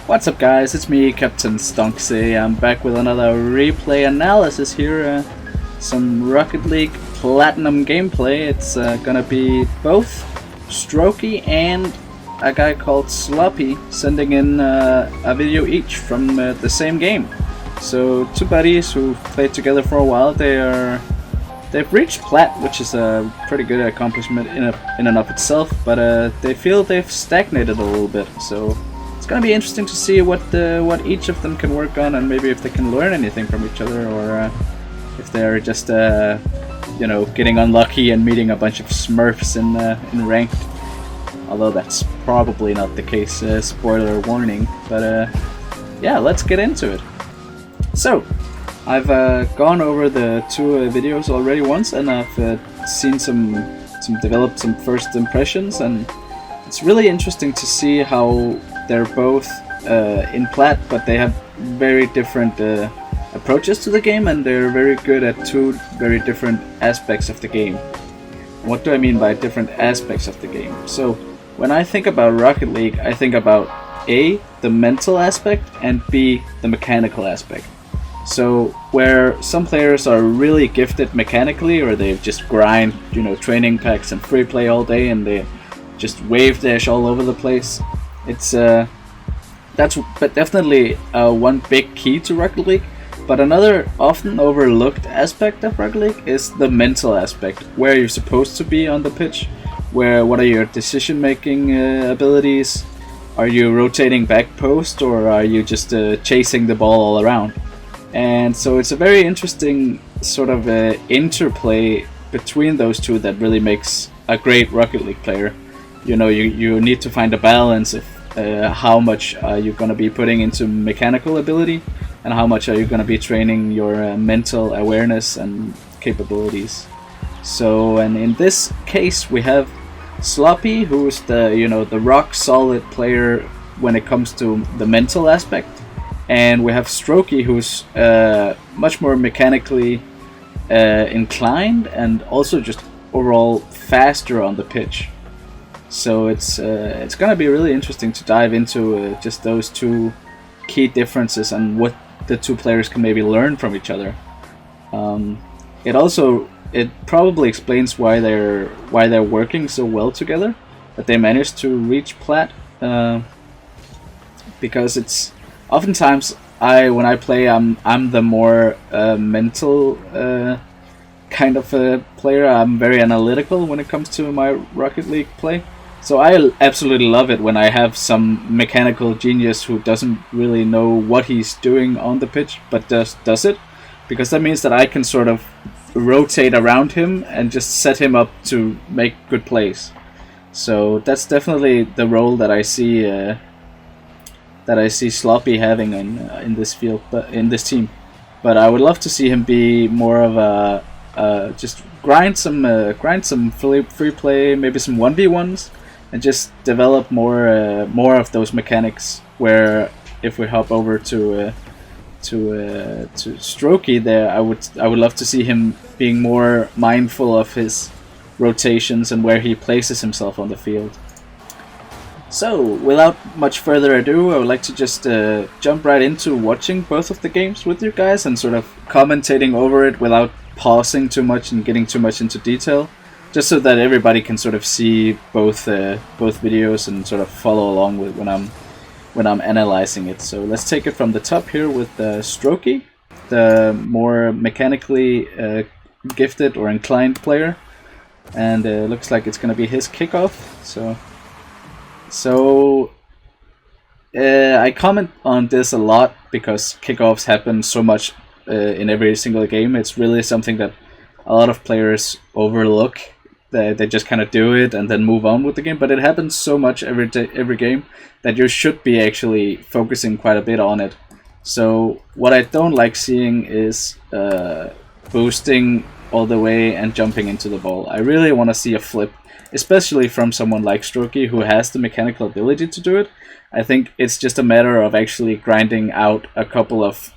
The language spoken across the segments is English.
What's up guys, it's me, Captain Strokey. I'm back with another replay analysis here. Some Rocket League Platinum gameplay. It's gonna be both Strokey and a guy called Sloppy sending in a video each from the same game. So two buddies who've played together for a while. They've reached Plat, which is a pretty good accomplishment in and of itself, but they feel they've stagnated a little bit. So it's gonna be interesting to see what each of them can work on, and maybe if they can learn anything from each other, or if they're just getting unlucky and meeting a bunch of Smurfs in ranked. Although that's probably not the case. Spoiler warning. But yeah, let's get into it. So I've gone over the two videos already once, and I've seen developed some first impressions, and it's really interesting to see how they're both in Plat, but they have very different approaches to the game, and they're very good at two very different aspects of the game. What do I mean by different aspects of the game? So when I think about Rocket League, I think about A, the mental aspect, and B, the mechanical aspect. So where some players are really gifted mechanically, or they just grind, training packs and free play all day, and they just wave dash all over the place. That's definitely one big key to Rocket League. But another often overlooked aspect of Rocket League is the mental aspect, where you're supposed to be on the pitch. What are your decision-making abilities? Are you rotating back post, or are you just chasing the ball all around? And so it's a very interesting sort of interplay between those two that really makes a great Rocket League player. You need to find a balance of how much are you going to be putting into mechanical ability, and how much are you going to be training your mental awareness and capabilities. So, and in this case, we have Sloppy, who's the rock solid player when it comes to the mental aspect, and we have Strokey, who's much more mechanically inclined, and also just overall faster on the pitch. So it's gonna be really interesting to dive into just those two key differences and what the two players can maybe learn from each other. It probably explains why they're working so well together, that they managed to reach Plat, because it's oftentimes when I play, I'm the more mental kind of a player. I'm very analytical when it comes to my Rocket League play. So I absolutely love it when I have some mechanical genius who doesn't really know what he's doing on the pitch, but does it, because that means that I can sort of rotate around him and just set him up to make good plays. So that's definitely the role that I see Sloppy having in this field, but in this team. But I would love to see him be more of a just grind some free play, maybe some 1v1s, and just develop more of those mechanics. Where if we hop over to Strokey, there I would love to see him being more mindful of his rotations and where he places himself on the field. So without much further ado, I would like to just jump right into watching both of the games with you guys and sort of commentating over it without pausing too much and getting too much into detail, just so that everybody can sort of see both videos and sort of follow along with when I'm analyzing it. So let's take it from the top here with Strokey, the more mechanically gifted or inclined player, and it looks like it's going to be his kickoff. So I comment on this a lot because kickoffs happen so much in every single game. It's really something that a lot of players overlook. They just kind of do it and then move on with the game, but it happens so much every game that you should be actually focusing quite a bit on it. So what I don't like seeing is boosting all the way and jumping into the ball. I really want to see a flip, especially from someone like Strokey, who has the mechanical ability to do it. I think it's just a matter of actually grinding out a couple of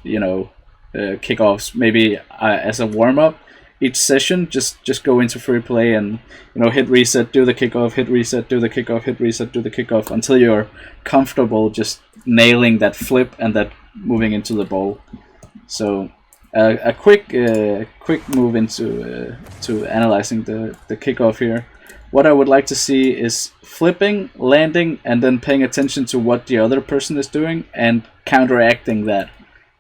kickoffs, maybe as a warm-up, each session, just go into free play and hit reset, do the kickoff, hit reset, do the kickoff, hit reset, do the kickoff until you're comfortable just nailing that flip and that moving into the bowl. So a quick move into to analyzing the kickoff here. What I would like to see is flipping, landing, and then paying attention to what the other person is doing and counteracting that.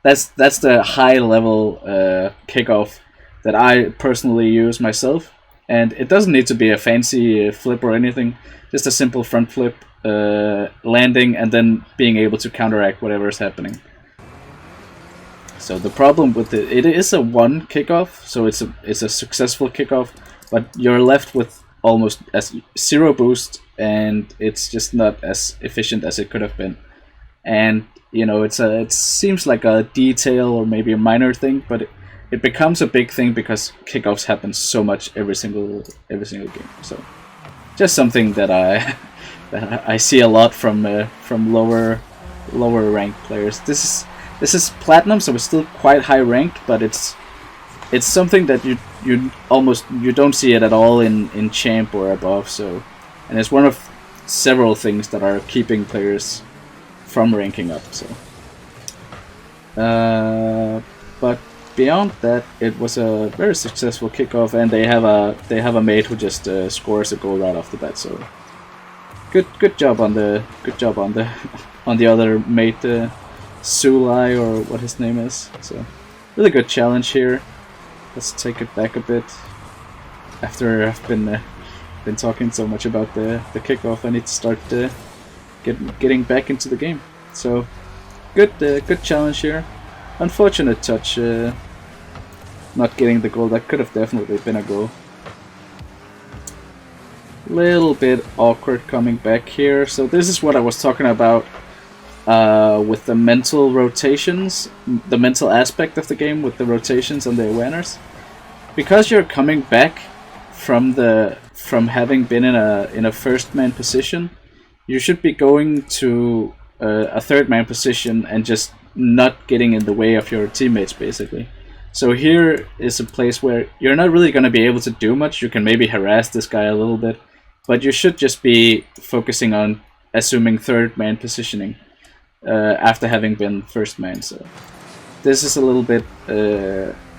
That's the high level kickoff that I personally use myself, and it doesn't need to be a fancy flip or anything. Just a simple front flip, landing, and then being able to counteract whatever is happening. So the problem with it is a one kickoff, so it's a successful kickoff, but you're left with almost as zero boost, and it's just not as efficient as it could have been. And it seems like a detail or maybe a minor thing, but it becomes a big thing because kickoffs happen so much every single game. So just something that I see a lot from lower ranked players. This is platinum, so it's still quite high ranked, but it's something that you don't see it at all in champ or above. So, and it's one of several things that are keeping players from ranking up. So, but beyond that, it was a very successful kickoff, and they have a mate who just scores a goal right off the bat. So, good job on the on the other mate, Sulai, or what his name is. So, really good challenge here. Let's take it back a bit. After I've been talking so much about the kickoff, I need to start getting back into the game. So good challenge here. Unfortunate touch, not getting the goal. That could have definitely been a goal. Little bit awkward coming back here. So this is what I was talking about with the mental rotations, the mental aspect of the game with the rotations and the awareness. Because you're coming back from having been in a first man position, you should be going to a third man position and just not getting in the way of your teammates, basically. So here is a place where you're not really going to be able to do much. You can maybe harass this guy a little bit, but you should just be focusing on assuming third man positioning after having been first man. So this is a little bit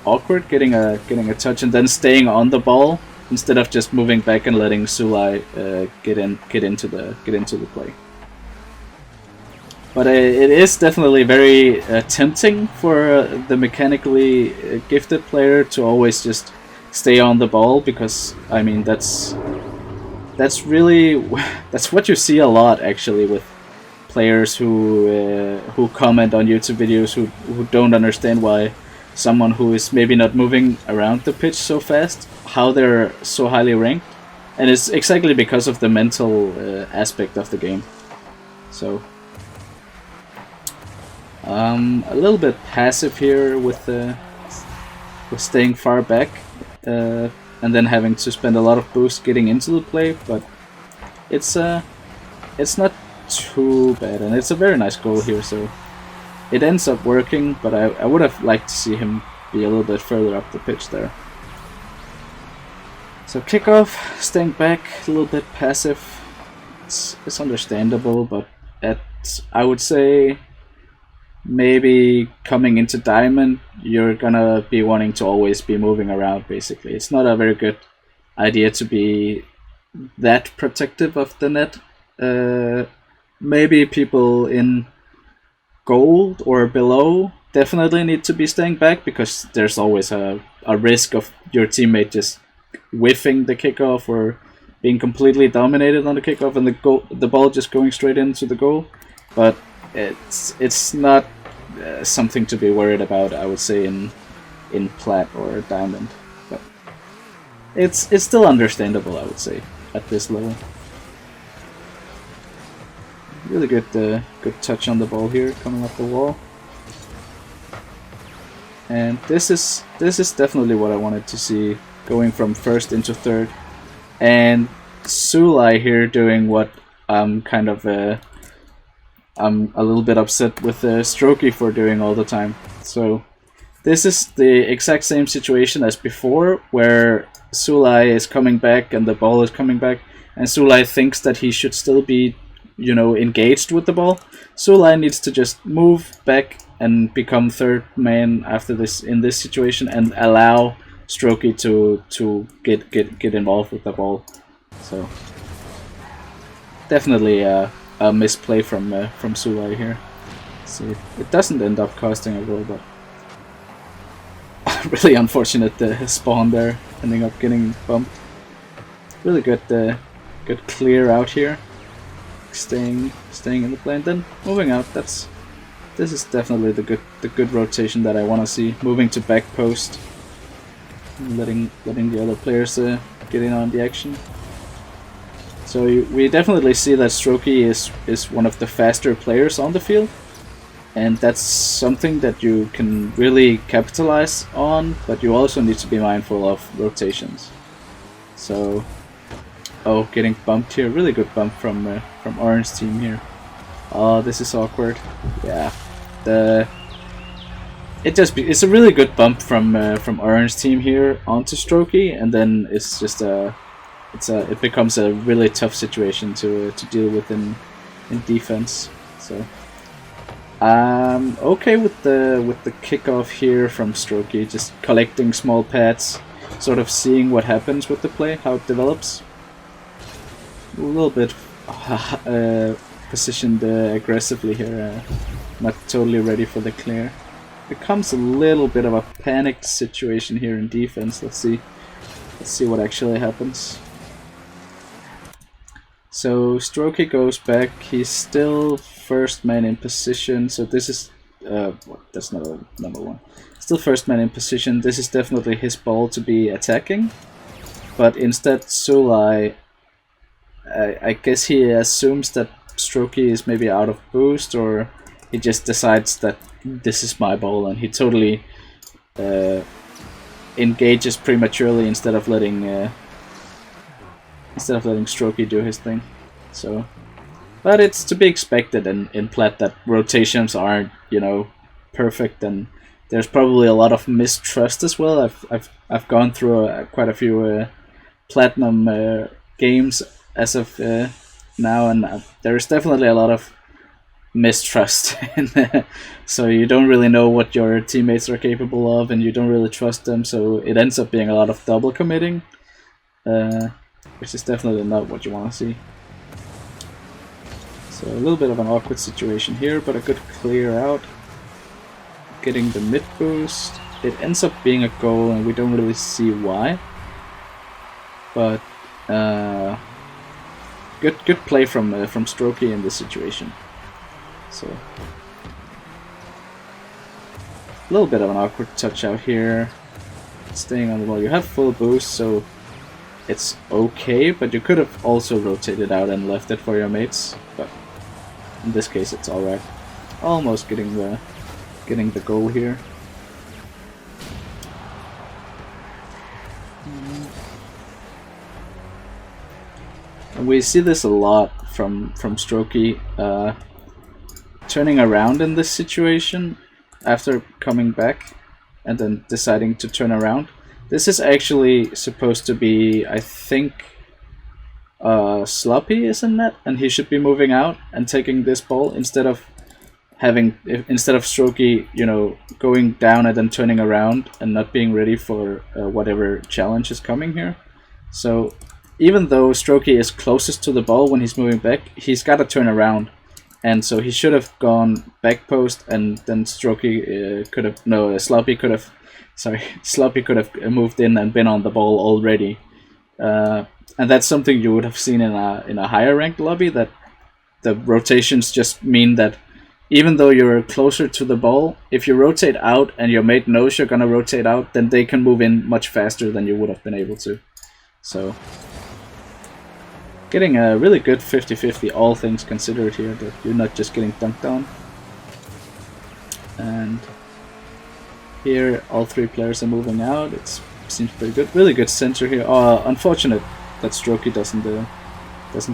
awkward, getting a touch and then staying on the ball instead of just moving back and letting Sulai get into the play. But it is definitely very tempting for the mechanically gifted player to always just stay on the ball, because I mean that's what you see a lot actually with players who comment on YouTube videos who don't understand why someone who is maybe not moving around the pitch so fast, how they're so highly ranked, and it's exactly because of the mental aspect of the game. So a little bit passive here with staying far back and then having to spend a lot of boost getting into the play, but it's not too bad, and it's a very nice goal here, so it ends up working, but I would have liked to see him be a little bit further up the pitch there. So kickoff, staying back, a little bit passive. It's understandable, but I would say maybe coming into Diamond, you're gonna be wanting to always be moving around, basically. It's not a very good idea to be that protective of the net. Maybe people in gold or below definitely need to be staying back, because there's always a risk of your teammate just whiffing the kickoff or being completely dominated on the kickoff and the ball just going straight into the goal. But it's not something to be worried about, I would say, in Plat or Diamond. But it's still understandable, I would say, at this level. Really good touch on the ball here, coming off the wall. And this is definitely what I wanted to see, going from first into third. And Sulai here doing what I'm a little bit upset with Strokey for doing all the time. So This is the exact same situation as before, where Sulai is coming back and the ball is coming back, and Sulai thinks that he should still be, you know, engaged with the ball. Sulai needs to just move back and become third man after this in this situation, and allow Strokey to get involved with the ball. So definitely a misplay from Sulai here. See, it doesn't end up costing a goal, but really unfortunate spawn there, ending up getting bumped. Really good good clear out here, staying in the play, and then moving out. This is definitely the good rotation that I want to see. Moving to back post, letting the other players get in on the action. So we definitely see that Strokey is one of the faster players on the field. And that's something that you can really capitalize on, but you also need to be mindful of rotations. So, oh, getting bumped here. Really good bump from Orange team here. Oh, this is awkward. Yeah, it's a really good bump from Orange team here onto Strokey, and then it's just it becomes a really tough situation to deal with in defense. So. Okay with the kickoff here from Strokey, just collecting small pads, sort of seeing what happens with the play, how it develops. A little bit positioned aggressively here, not totally ready for the clear. Becomes a little bit of a panicked situation here in defense. Let's see what actually happens. So Strokey goes back. He's still first man in position. So this is that's not a number one. Still first man in position. This is definitely his ball to be attacking. But instead, Sulai, I guess he assumes that Strokey is maybe out of boost, or he just decides that this is my ball, and he totally engages prematurely instead of letting Strokey do his thing. So, but it's to be expected in Plat that rotations aren't, you know, perfect, and there's probably a lot of mistrust as well. I've gone through quite a few Platinum games as of now, and there's definitely a lot of mistrust. So you don't really know what your teammates are capable of, and you don't really trust them. So it ends up being a lot of double committing. Which is definitely not what you want to see. So a little bit of an awkward situation here, but a good clear out. Getting the mid boost. It ends up being a goal, and we don't really see why. But good play from Strokey in this situation. So a little bit of an awkward touch out here. Staying on the ball. You have full boost, so it's okay, but you could have also rotated out and left it for your mates, but in this case it's alright. Almost getting the goal here. And we see this a lot from Strokey, turning around in this situation after coming back and then deciding to turn around. This is actually supposed to be, I think, Sloppy is in net, and he should be moving out and taking this ball instead of Strokey, you know, going down and then turning around and not being ready for whatever challenge is coming here. So even though Strokey is closest to the ball when he's moving back, he's got to turn around, and so he should have gone back post, and then Strokey Sloppy could have moved in and been on the ball already, and that's something you would have seen in a higher ranked lobby. That the rotations just mean that even though you're closer to the ball, if you rotate out and your mate knows you're gonna rotate out, then they can move in much faster than you would have been able to. So getting a really good 50-50, all things considered here, that you're not just getting dunked on. And here, all three players are moving out. It seems pretty good. Really good center here. Unfortunate that Strokey doesn't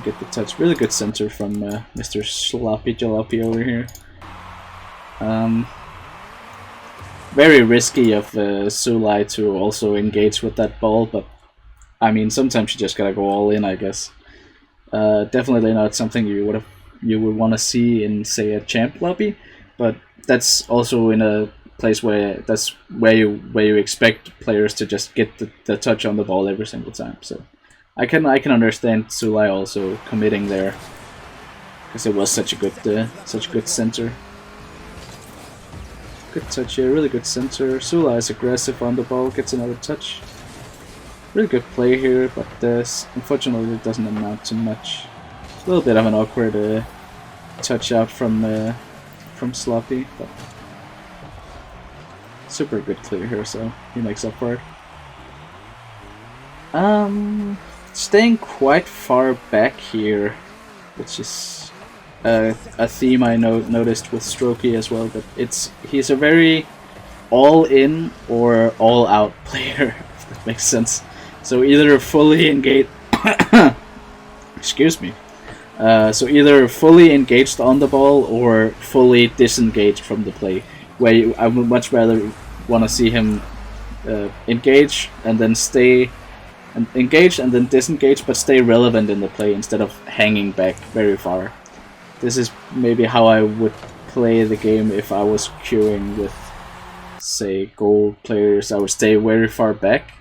get the touch. Really good center from Mr. Sloppy Jalopy over here. very risky of Sulai to also engage with that ball, but I mean, sometimes you just gotta go all in, I guess. Definitely not something you would want to see in, say, a champ lobby, but that's also in a place where that's where you expect players to just get the touch on the ball every single time. So I can understand Sulai also committing there, because it was such a good center. Good touch here, really good center. Sulai is aggressive on the ball, gets another touch. Really good play here, but unfortunately it doesn't amount to much. A little bit of an awkward touch out from Sloppy, but super good clear here, so he makes up for it. Staying quite far back here, which is a theme I noticed with Strokey as well. But he's a very all-in or all-out player, if that makes sense. So either fully engaged, excuse me. So either fully engaged on the ball or fully disengaged from the play. Where I would much rather want to see him engage and then stay, and engage and then disengage, but stay relevant in the play instead of hanging back very far. This is maybe how I would play the game if I was queuing with, say, gold players. I would stay very far back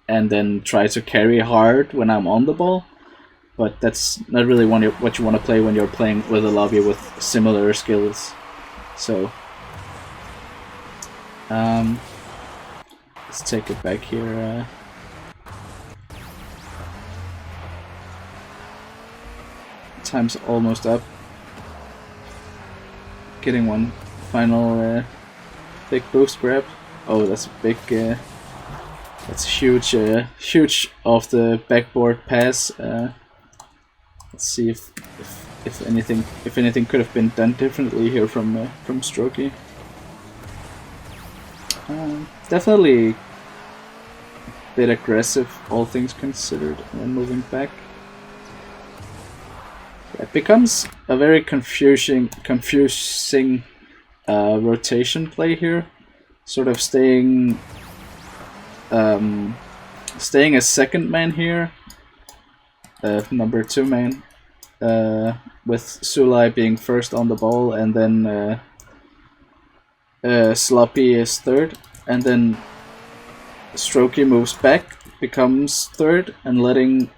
and then try to carry hard when I'm on the ball. But that's not really what you want to play when you're playing with a lobby with similar skills. So let's take it back here. Time's almost up. Getting one final big boost grab. Oh, that's a big. That's huge. Huge off the backboard pass. Let's see if anything could have been done differently here from Strokey. Definitely a bit aggressive, all things considered, when moving back. It becomes a very confusing rotation play here, sort of staying a second man here, number 2 man, with Sulai being first on the ball, and then Sloppy is third, and then Strokey moves back, becomes third, and letting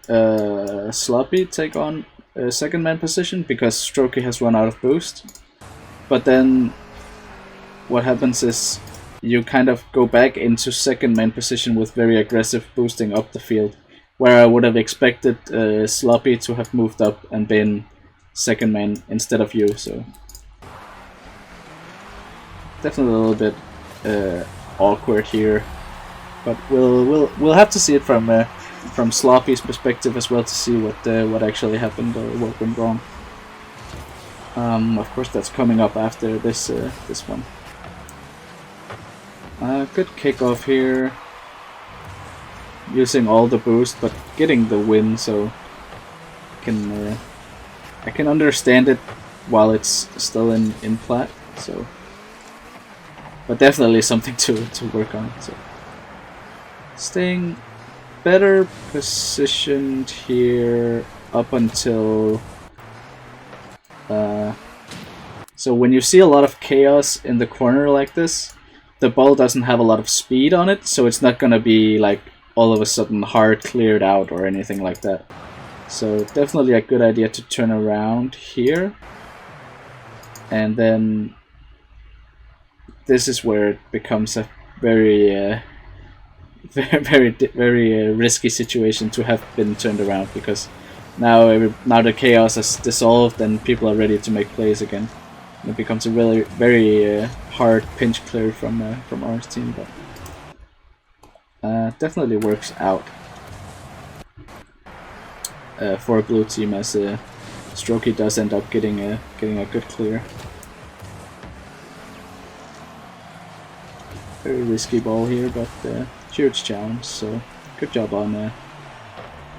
Sloppy take on second man position because Strokey has run out of boost. But then what happens is you kind of go back into second man position with very aggressive boosting up the field, where I would have expected Sloppy to have moved up and been second man instead of you. So definitely a little bit awkward here, but we'll have to see it from Sloppy's perspective as well to see what actually happened or what went wrong. Of course, that's coming up after this one. Good kickoff here, using all the boost, but getting the win. So I can understand it while it's still in Plat. So, but definitely something to work on. So, staying better positioned here up until so when you see a lot of chaos in the corner like this, the ball doesn't have a lot of speed on it, so it's not gonna be like all of a sudden hard cleared out or anything like that. So definitely a good idea to turn around here, and then this is where it becomes a very very risky situation to have been turned around, because now the chaos has dissolved and people are ready to make plays again. And it becomes a really very hard pinch clear from our team, but definitely works out for a blue team, as Strokey does end up getting a good clear. Very risky ball here, but huge challenge. So good job on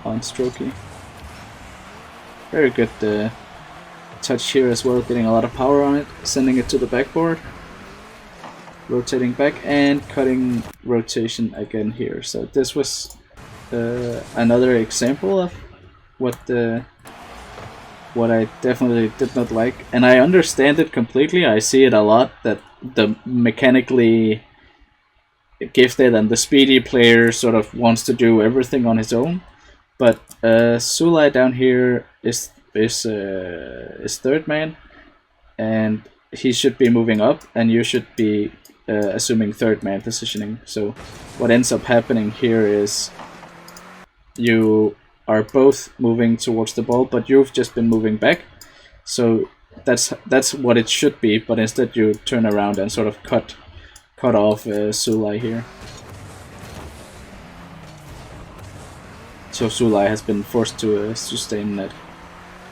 Strokey. Very good touch here as well, getting a lot of power on it, sending it to the backboard. rotating back and cutting rotation again here. So this was another example of what I definitely did not like, and I understand it completely. I see it a lot, that the mechanically gifted and the speedy player sort of wants to do everything on his own, but Sulai down here is third man, and he should be moving up, and you should be assuming third man positioning. So what ends up happening here is you are both moving towards the ball, but you've just been moving back. So that's what it should be, but instead you turn around and sort of cut off Sulai here. So Sulai has been forced to sustain that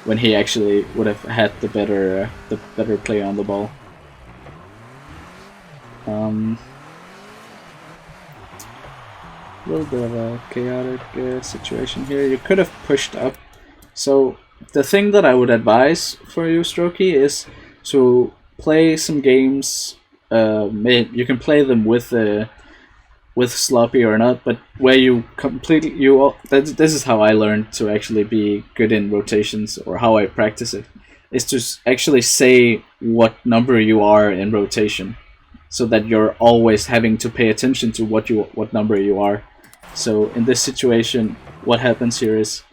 when he actually would have had the better play on the ball. A little bit of a chaotic situation here. You could have pushed up. So the thing that I would advise for you, Strokey, is to play some games. You can play them with Sloppy or not, but where you completely this is how I learned to actually be good in rotations, or how I practice it, is to actually say what number you are in rotation, so that you're always having to pay attention to what number you are. So in this situation, what happens here is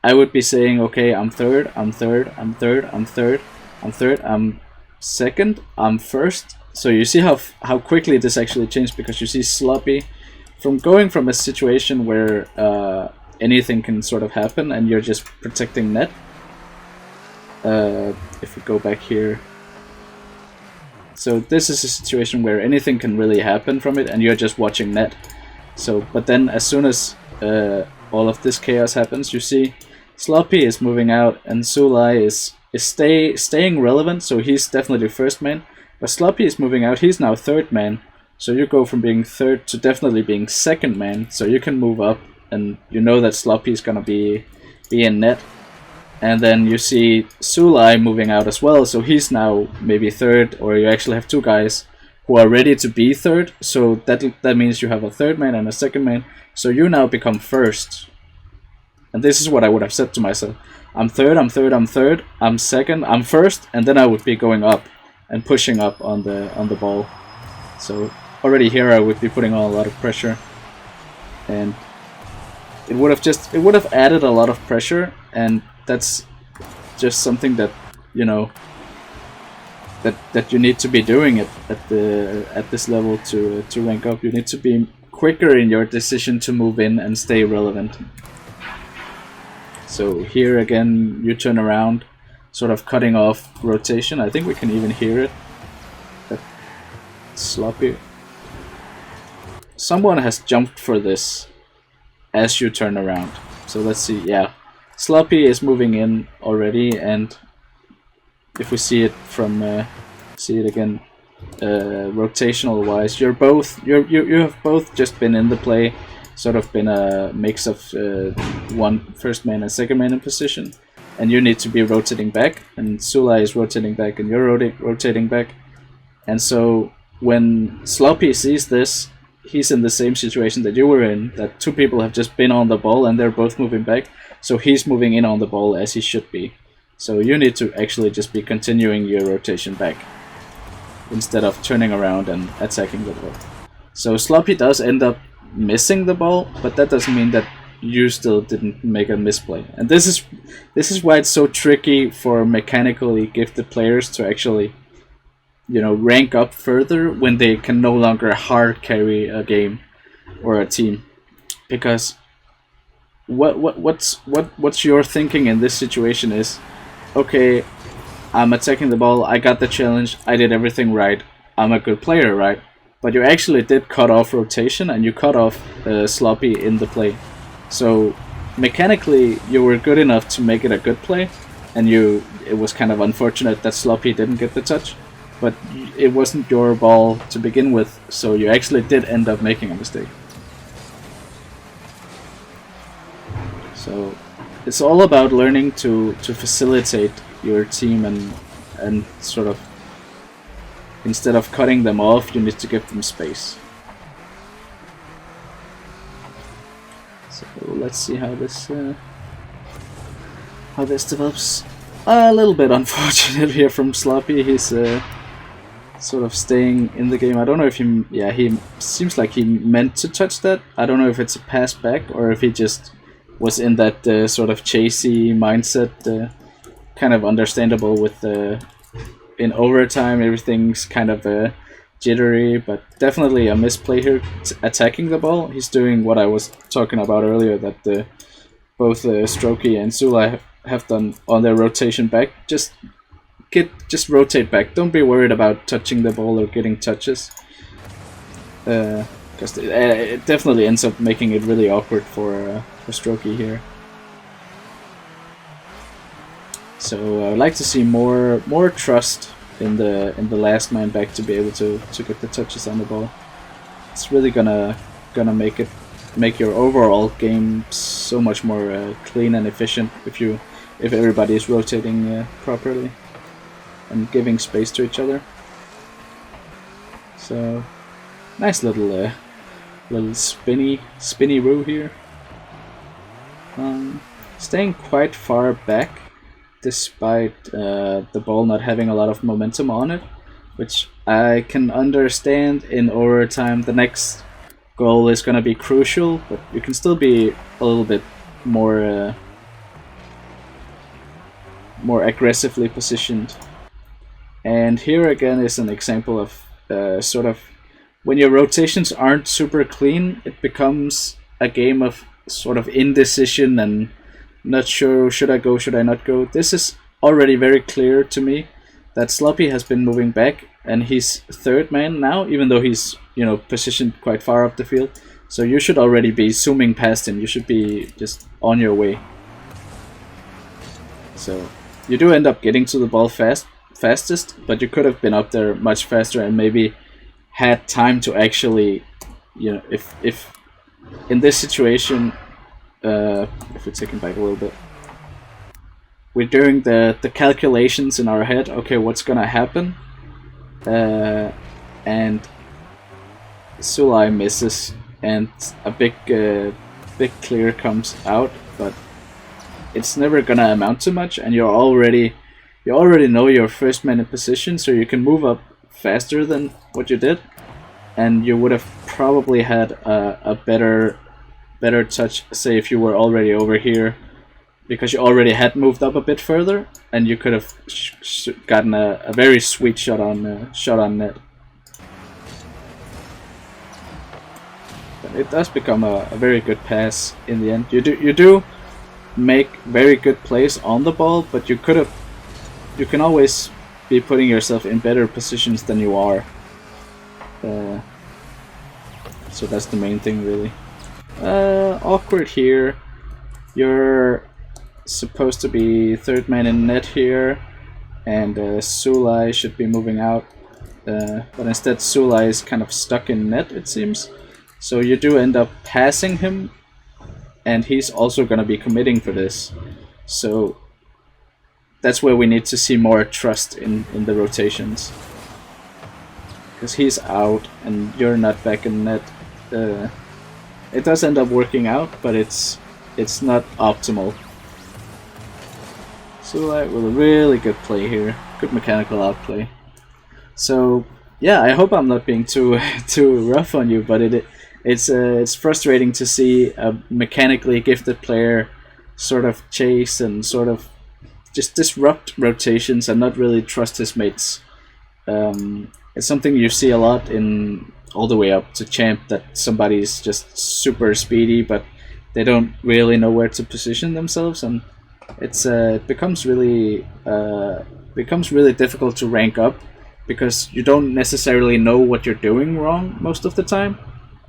I would be saying, okay, I'm third, I'm third, I'm third, I'm third, I'm third, I'm second, I'm first. So you see how quickly this actually changed, because you see Sloppy from going from a situation where anything can sort of happen and you're just protecting net. If we go back here, so this is a situation where anything can really happen from it and you're just watching net. So, but then as soon as all of this chaos happens, you see Sloppy is moving out and Sulai is staying relevant, so he's definitely first man. But Sloppy is moving out, he's now third man. So you go from being third to definitely being second man, so you can move up, and you know that Sloppy is gonna be in net. And then you see Sulai moving out as well, so he's now maybe third, or you actually have two guys who are ready to be third, so that means you have a third man and a second man, so you now become first. And this is what I would have said to myself. I'm third, I'm third, I'm third, I'm second, I'm first, and then I would be going up and pushing up on the ball. So already here I would be putting on a lot of pressure, and it would have added a lot of pressure, and that's just something that, you know, that you need to be doing it at this level to rank up. You need to be quicker in your decision to move in and stay relevant. So here again you turn around, sort of cutting off rotation. I think we can even hear it. That Sloppy. Someone has jumped for this as you turn around. So let's see. Yeah, Sloppy is moving in already, and if we see it from see it again, rotational wise, you have both just been in the play, sort of been a mix of one first man and second man in position, and you need to be rotating back, and Sulai is rotating back and you're rotating back. And so when Sloppy sees this, he's in the same situation that you were in, that two people have just been on the ball and they're both moving back, so he's moving in on the ball as he should be. So you need to actually just be continuing your rotation back instead of turning around and attacking the ball. So Sloppy does end up missing the ball, but that doesn't mean that you still didn't make a misplay. And this is why it's so tricky for mechanically gifted players to actually, you know, rank up further when they can no longer hard carry a game or a team. Because what's your thinking in this situation is, okay, I'm attacking the ball, I got the challenge, I did everything right, I'm a good player, right? But you actually did cut off rotation and you cut off Sloppy in the play. So mechanically you were good enough to make it a good play, and it was kind of unfortunate that Sloppy didn't get the touch, but it wasn't your ball to begin with, so you actually did end up making a mistake. So it's all about learning to facilitate your team and sort of instead of cutting them off, you need to give them space. So let's see how this develops. A little bit unfortunate here from Sloppy. He's sort of staying in the game. I don't know if he seems like he meant to touch that. I don't know if it's a pass back or if he just was in that sort of chasey mindset. Kind of understandable with in overtime everything's kind of jittery, but definitely a misplay here attacking the ball. He's doing what I was talking about earlier, that both Strokey and Sula have done on their rotation back. Just rotate back. Don't be worried about touching the ball or getting touches, because it definitely ends up making it really awkward for Strokey here. So I'd like to see more trust in the last man back to be able to get the touches on the ball. It's really gonna make your overall game so much more clean and efficient if everybody is rotating properly and giving space to each other. So nice little spinny row here. Staying quite far back, despite the ball not having a lot of momentum on it, which I can understand in overtime. The next goal is going to be crucial, but you can still be a little bit more aggressively positioned. And here again is an example of sort of when your rotations aren't super clean, it becomes a game of sort of indecision and not sure, should I go, should I not go. This is already very clear to me that Sloppy has been moving back and he's third man now, even though he's positioned quite far up the field. So you should already be zooming past him. You should be just on your way. So you do end up getting to the ball fastest, but you could have been up there much faster and maybe had time to actually, if in this situation, if we're taking back a little bit, we're doing the calculations in our head. Okay, what's gonna happen? And Sulai misses, and a big clear comes out, but it's never gonna amount to much. And you already know your first man in position, so you can move up faster than what you did, and you would have probably had a better touch, say if you were already over here, because you already had moved up a bit further, and you could have gotten a very sweet shot on net. But it does become a very good pass in the end. You do make very good plays on the ball, but you can always be putting yourself in better positions than you are. So that's the main thing, really. Awkward here. You're supposed to be third man in net here, and Sulai should be moving out, but instead Sulai is kind of stuck in net, it seems. So you do end up passing him, and he's also going to be committing for this. So that's where we need to see more trust in the rotations, because he's out and you're not back in net. It does end up working out, but it's not optimal. Sulai with a really good play here, good mechanical outplay. So yeah, I hope I'm not being too rough on you, but it's frustrating to see a mechanically gifted player sort of chase and sort of just disrupt rotations and not really trust his mates. It's something you see a lot in all the way up to champ, that somebody's just super speedy, but they don't really know where to position themselves, and it becomes really difficult to rank up, because you don't necessarily know what you're doing wrong most of the time.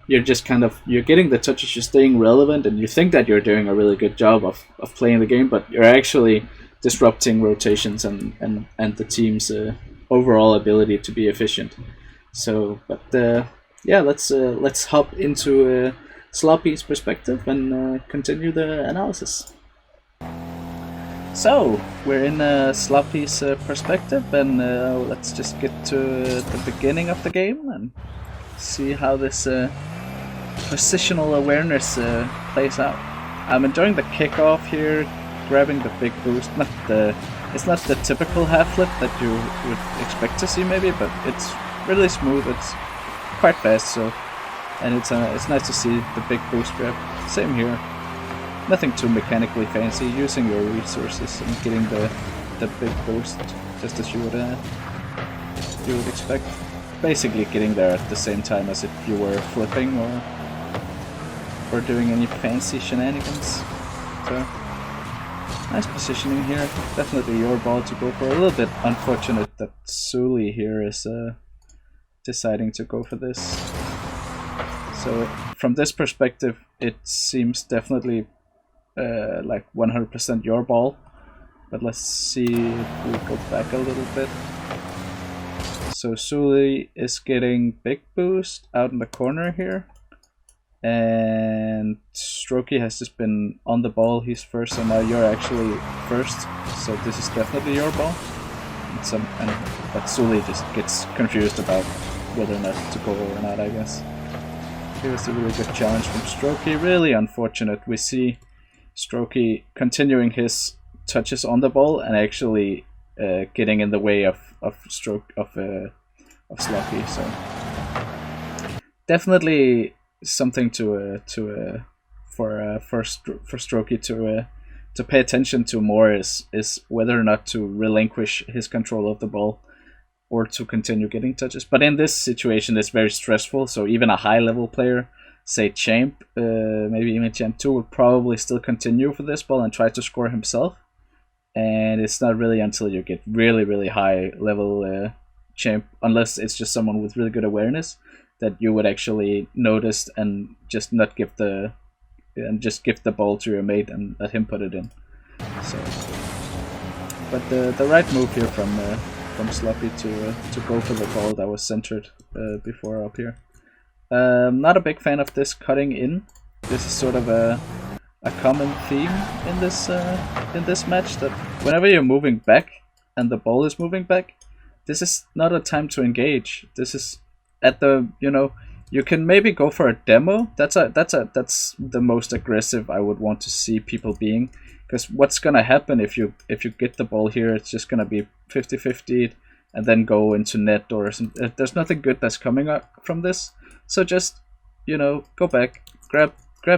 You're just you're getting the touches, you're staying relevant, and you think that you're doing a really good job of playing the game, but you're actually disrupting rotations and the team's overall ability to be efficient. So, but yeah, let's hop into Sloppy's perspective and continue the analysis. So, we're in Sloppy's perspective, and let's just get to the beginning of the game and see how this positional awareness plays out. I'm enjoying the kickoff here, grabbing the big boost. It's not the typical half flip that you would expect to see maybe, but it's really smooth. It's quite fast, so and it's nice to see the big boost grab. Same here. Nothing too mechanically fancy, using your resources and getting the big boost just as you would expect. Basically getting there at the same time as if you were flipping or doing any fancy shenanigans. So nice positioning here. Definitely your ball to go for. A little bit unfortunate that Sully here is deciding to go for this. So from this perspective, it seems definitely like 100% your ball, but let's see if we go back a little bit. So Sully is getting big boost out in the corner here, and Strokey has just been on the ball. He's first, and now you're actually first, so this is definitely your ball. But Sully just gets confused about whether or not to go or not, I guess. It was a really good challenge from Strokey. Really unfortunate. We see Strokey continuing his touches on the ball and actually getting in the way of Sloppy. So definitely something for Strokey to pay attention to more is whether or not to relinquish his control of the ball or to continue getting touches. But in this situation, it's very stressful. So even a high level player, say Champ, maybe even Champ 2, would probably still continue for this ball and try to score himself. And it's not really until you get really high level Champ, unless it's just someone with really good awareness, that you would actually notice and just not give the ball to your mate and let him put it in. So, but the right move here from Sloppy to go for the ball that was centered before up here. Not a big fan of this cutting in. This is sort of a common theme in this match, that whenever you're moving back and the ball is moving back, this is not a time to engage. This is at the, you can maybe go for a demo. That's the most aggressive I would want to see people being, because what's gonna happen if you get the ball here, it's just gonna be 50-50 and then go into net or something. There's nothing good that's coming up from this. So just, go back, grab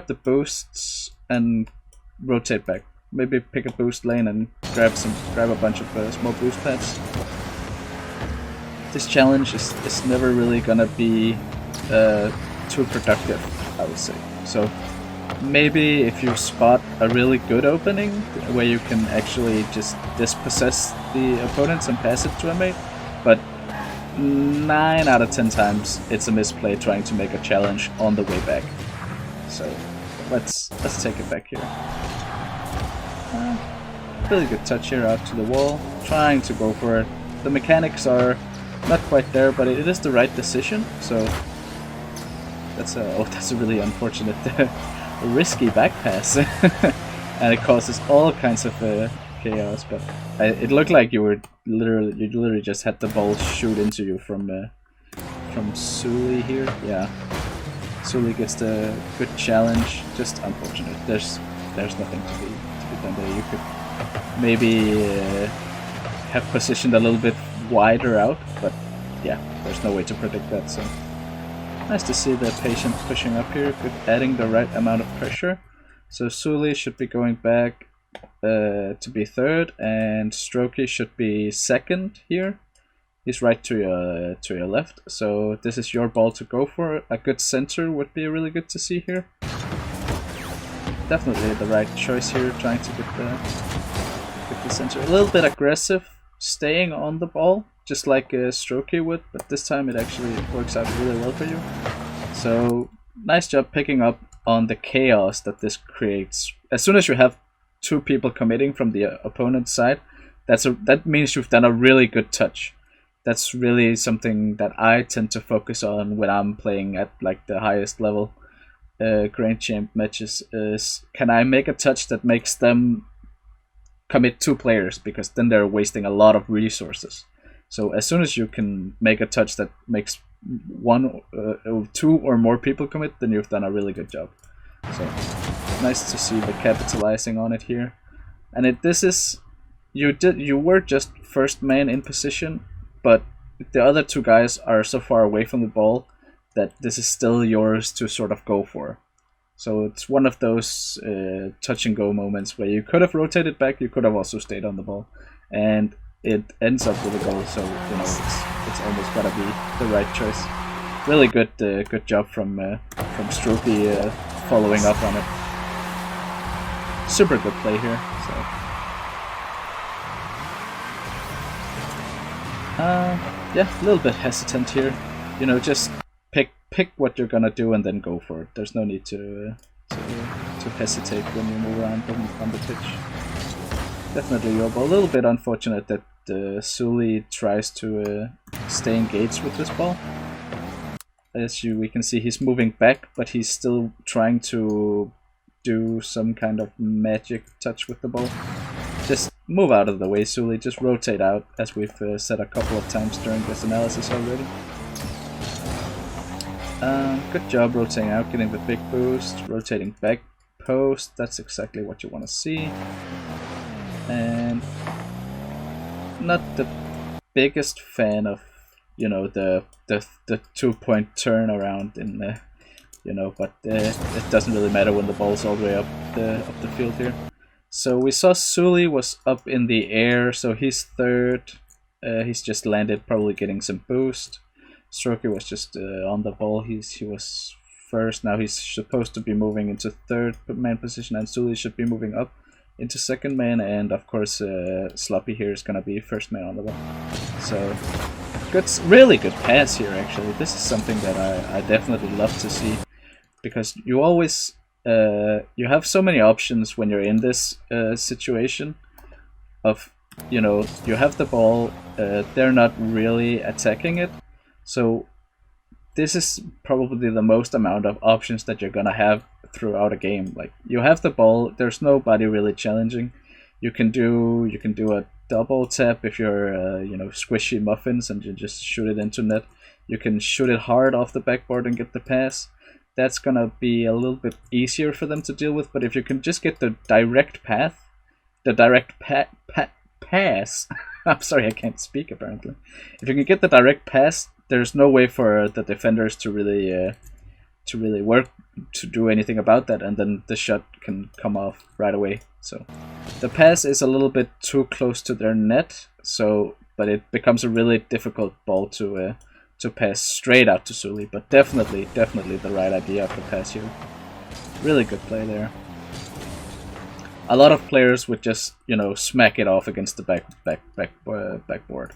the boosts and rotate back. Maybe pick a boost lane and grab a bunch of small boost pads. This challenge is never really gonna be too productive, I would say. So maybe if you spot a really good opening where you can actually just dispossess the opponents and pass it to a mate, but 9 out of 10 times it's a misplay trying to make a challenge on the way back. So let's take it back here. Really good touch here out to the wall, trying to go for it. The mechanics are not quite there, but it is the right decision. So that's a really unfortunate risky back pass. And it causes all kinds of chaos, but it looked like you literally just had the ball shoot into you from Sully here. Yeah, Sully gets the good challenge. Just unfortunate. There's nothing to be done there. You could maybe have positioned a little bit wider out, but yeah, there's no way to predict that. So nice to see the patient pushing up here, good, adding the right amount of pressure. So Sully should be going back to be third, and Strokey should be second here. He's right to your left. So this is your ball to go for. A good center would be really good to see here. Definitely the right choice here, trying to get the center. A little bit aggressive, staying on the ball, just like Strokey would, but this time it actually works out really well for you. So nice job picking up on the chaos that this creates. As soon as you have 2 people committing from the opponent's side, that means you've done a really good touch. That's really something that I tend to focus on when I'm playing at like the highest level Grand Champ matches, is can I make a touch that makes them commit 2 players, because then they're wasting a lot of resources. So as soon as you can make a touch that makes 2 or more people commit, then you've done a really good job. So nice to see the capitalizing on it here. And this is, you were just first man in position, but the other 2 guys are so far away from the ball that this is still yours to sort of go for. So it's one of those touch and go moments where you could have rotated back, you could have also stayed on the ball, and it ends up with a goal. So it's almost gotta be the right choice. Really good job from Strokey following up on it. Super good play here. So yeah, a little bit hesitant here. Just pick what you're gonna do and then go for it. There's no need to hesitate when you move around on the pitch. Definitely a little bit unfortunate that Sully tries to stay engaged with this ball. As we can see, he's moving back, but he's still trying to do some kind of magic touch with the ball. Just move out of the way, Sully. Just rotate out, as we've said a couple of times during this analysis already. Good job rotating out, getting the big boost, rotating back post. That's exactly what you want to see. And not the biggest fan of the 2-point turnaround in but it doesn't really matter when the ball's all the way up the field here. So we saw Sully was up in the air, so he's third. He's just landed, probably getting some boost. Strokey was just on the ball. He was first. Now he's supposed to be moving into third man position, and Sully should be moving up into second man. And of course, Sloppy here is gonna be first man on the ball. So really good pass here. Actually, this is something that I definitely love to see, because you always you have so many options when you're in this situation of you have the ball, they're not really attacking it. So this is probably the most amount of options that you're gonna have throughout a game. Like, you have the ball, there's nobody really challenging. You can do a double tap if you're squishy muffins and you just shoot it into net. You can shoot it hard off the backboard and get the pass. That's gonna be a little bit easier for them to deal with. But if you can just get the direct path, the direct pass. I'm sorry, I can't speak apparently. If you can get the direct pass, there's no way for the defenders to really work to do anything about that, and then the shot can come off right away. So the pass is a little bit too close to their net, but it becomes a really difficult ball to pass straight out to Sully. But definitely the right idea of the pass here. Really good play there. A lot of players would just smack it off against the backboard.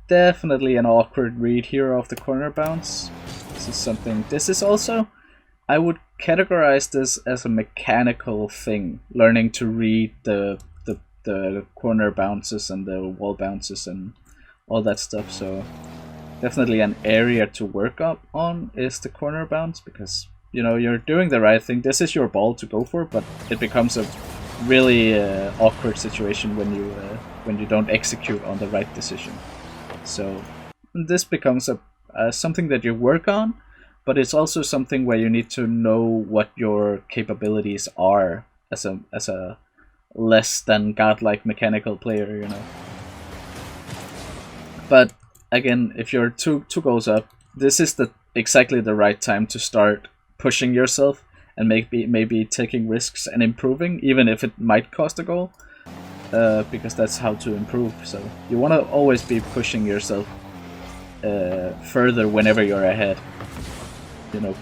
Definitely an awkward read here off the corner bounce. This is also, I would categorize this as a mechanical thing, learning to read the corner bounces and the wall bounces and all that stuff. So definitely an area to work up on is the corner bounce, because you're doing the right thing. This is your ball to go for, but it becomes a really awkward situation when you don't execute on the right decision. So this becomes something that you work on, but it's also something where you need to know what your capabilities are as a less than godlike mechanical player, But again, if you're two goals up, this is exactly the right time to start pushing yourself and maybe taking risks and improving, even if it might cost a goal. Because that's how to improve. So you want to always be pushing yourself further whenever you're ahead.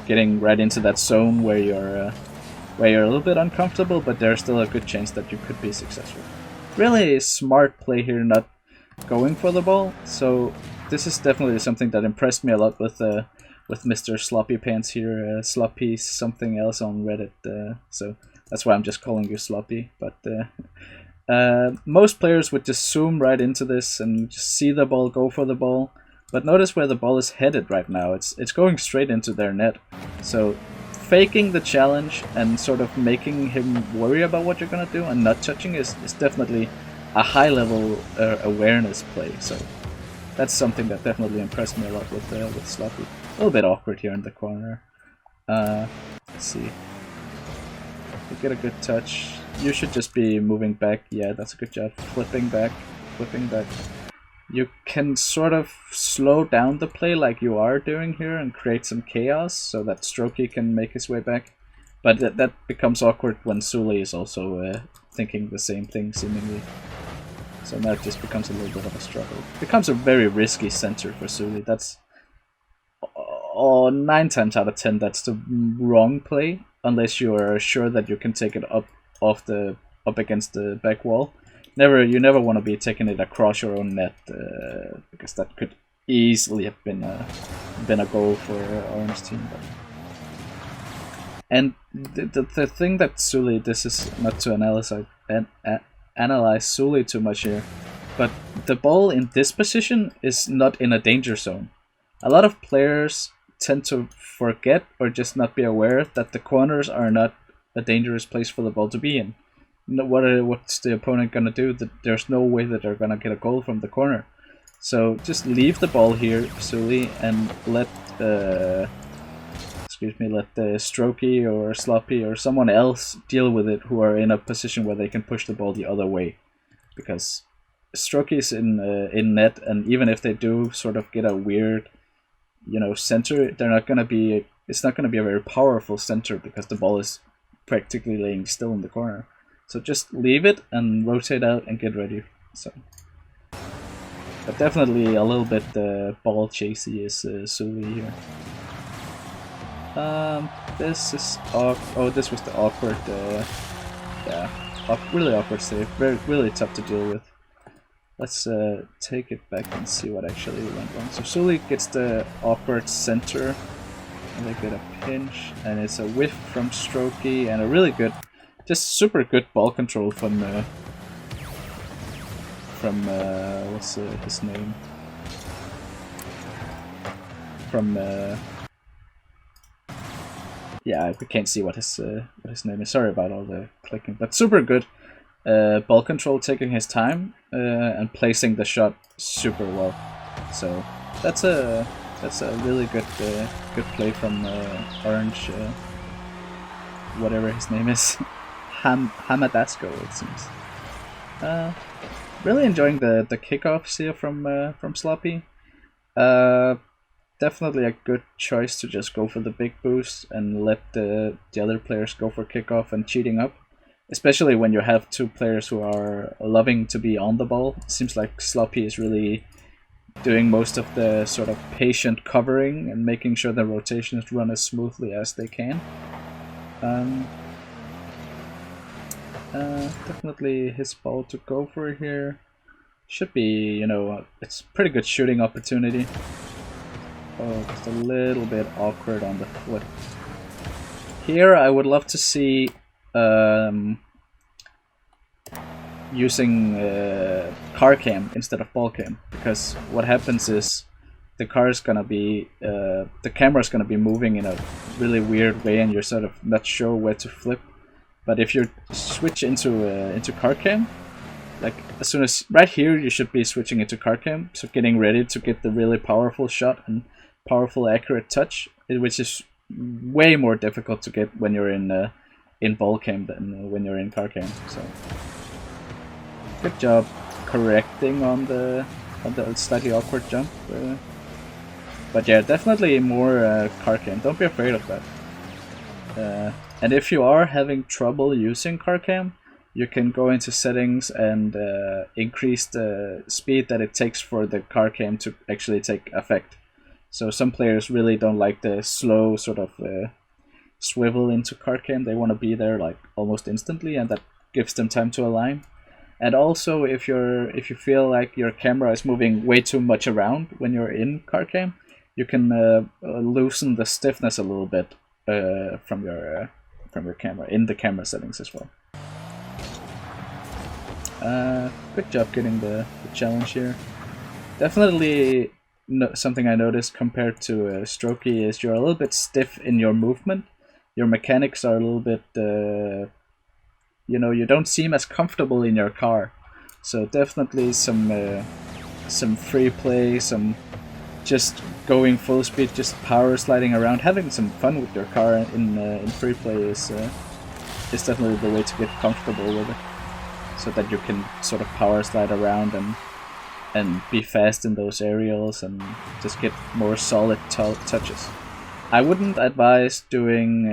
Getting right into that zone where you're a little bit uncomfortable, but there's still a good chance that you could be successful. Really smart play here, not going for the ball. So this is definitely something that impressed me a lot with Mr. Sloppy Pants here. Sloppy something else on Reddit. So that's why I'm just calling you Sloppy. But most players would just zoom right into this and just see the ball, go for the ball. But notice where the ball is headed right now. It's going straight into their net. So faking the challenge and sort of making him worry about what you're gonna do and not touching is definitely a high level awareness play. So that's something that definitely impressed me a lot with Sloppy. A little bit awkward here in the corner. Let's see. You get a good touch. You should just be moving back. Yeah, that's a good job. Flipping back, flipping back. You can sort of slow down the play like you are doing here and create some chaos so that Strokey can make his way back. But that becomes awkward when Sully is also thinking the same thing, seemingly. So that just becomes a little bit of a struggle. It becomes a very risky center for Sully. That's 9 times out of 10 that's the wrong play, unless you are sure that you can take it up against the back wall. You never want to be taking it across your own net, because that could easily have been a goal for Orange team. But. And the thing that Sully, this is not to analyze Sully too much here, but the ball in this position is not in a danger zone. A lot of players tend to forget or just not be aware that the corners are not a dangerous place for the ball to be in. What's the opponent gonna do? There's no way that they're gonna get a goal from the corner. So just leave the ball here, Sully, and let Strokey or Sloppy or someone else deal with it who are in a position where they can push the ball the other way. Because Strokey's in net, and even if they do sort of get a weird, center, it's not gonna be a very powerful center because the ball is practically laying still in the corner. So just leave it and rotate out and get ready. So, but definitely a little bit ball chasey is Sully here. This is this was the awkward, really awkward save. Really tough to deal with. Let's take it back and see what actually went wrong. So Sully gets the awkward center, and they get a pinch, and it's a whiff from Strokey, and a really good, just super good ball control from what's his name? From yeah, we can't see what his name is. Sorry about all the clicking, but super good ball control, taking his time and placing the shot super well. So that's a really good play from Orange, whatever his name is, Hamadasco it seems. Really enjoying the kickoffs here from Sloppy. Definitely a good choice to just go for the big boost and let the other players go for kickoff and cheating up. Especially when you have two players who are loving to be on the ball. It seems like Sloppy is really doing most of the sort of patient covering and making sure the rotations run as smoothly as they can. Definitely his ball to go for here. Should be, it's pretty good shooting opportunity. Oh, just a little bit awkward on the foot. Here I would love to see using car cam instead of ball cam, because what happens is the camera is gonna be moving in a really weird way, and you're sort of not sure where to flip. But if you switch into car cam, like as soon as right here, you should be switching into car cam, so getting ready to get the really powerful shot and powerful accurate touch, which is way more difficult to get when you're in ball cam than when you're in car cam. So good job correcting on the slightly awkward jump. But yeah, definitely more car cam. Don't be afraid of that. And if you are having trouble using car cam, you can go into settings and increase the speed that it takes for the car cam to actually take effect. So some players really don't like the slow sort of swivel into car cam. They want to be there like almost instantly, and that gives them time to align. And also, if you feel like your camera is moving way too much around when you're in car cam, you can loosen the stiffness a little bit from your camera in the camera settings as well. Good job getting the challenge here. Definitely something I noticed compared to Strokey is you're a little bit stiff in your movement, your mechanics are a little bit, you know, you don't seem as comfortable in your car. So definitely some free play, some just going full speed, just power sliding around, having some fun with your car in free play is definitely the way to get comfortable with it, so that you can sort of power slide around and be fast in those aerials and just get more solid touches. I wouldn't advise doing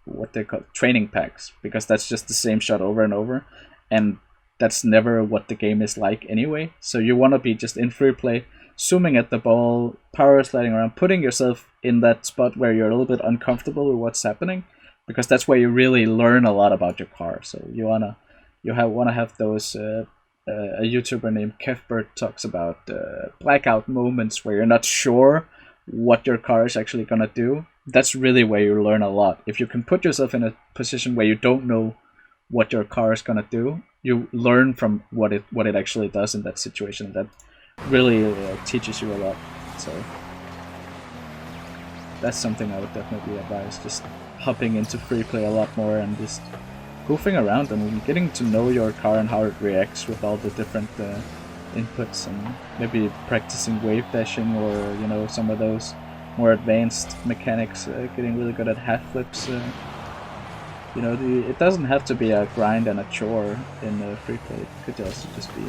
what they call training packs, because that's just the same shot over and over, and that's never what the game is like anyway. So you want to be just in free play, zooming at the ball, power sliding around, putting yourself in that spot where you're a little bit uncomfortable with what's happening, because that's where you really learn a lot about your car. So you wanna have those. A YouTuber named Kefbert talks about blackout moments where you're not sure what your car is actually gonna do. That's really where you learn a lot. If you can put yourself in a position where you don't know what your car is gonna do, you learn from what it actually does in that situation. That really teaches you a lot. So that's something I would definitely advise. Just hopping into free play a lot more and just goofing around and getting to know your car and how it reacts with all the different inputs, and maybe practicing wave dashing, or you know, some of those more advanced mechanics, getting really good at half flips. You know, it doesn't have to be a grind and a chore in free play. It could also just be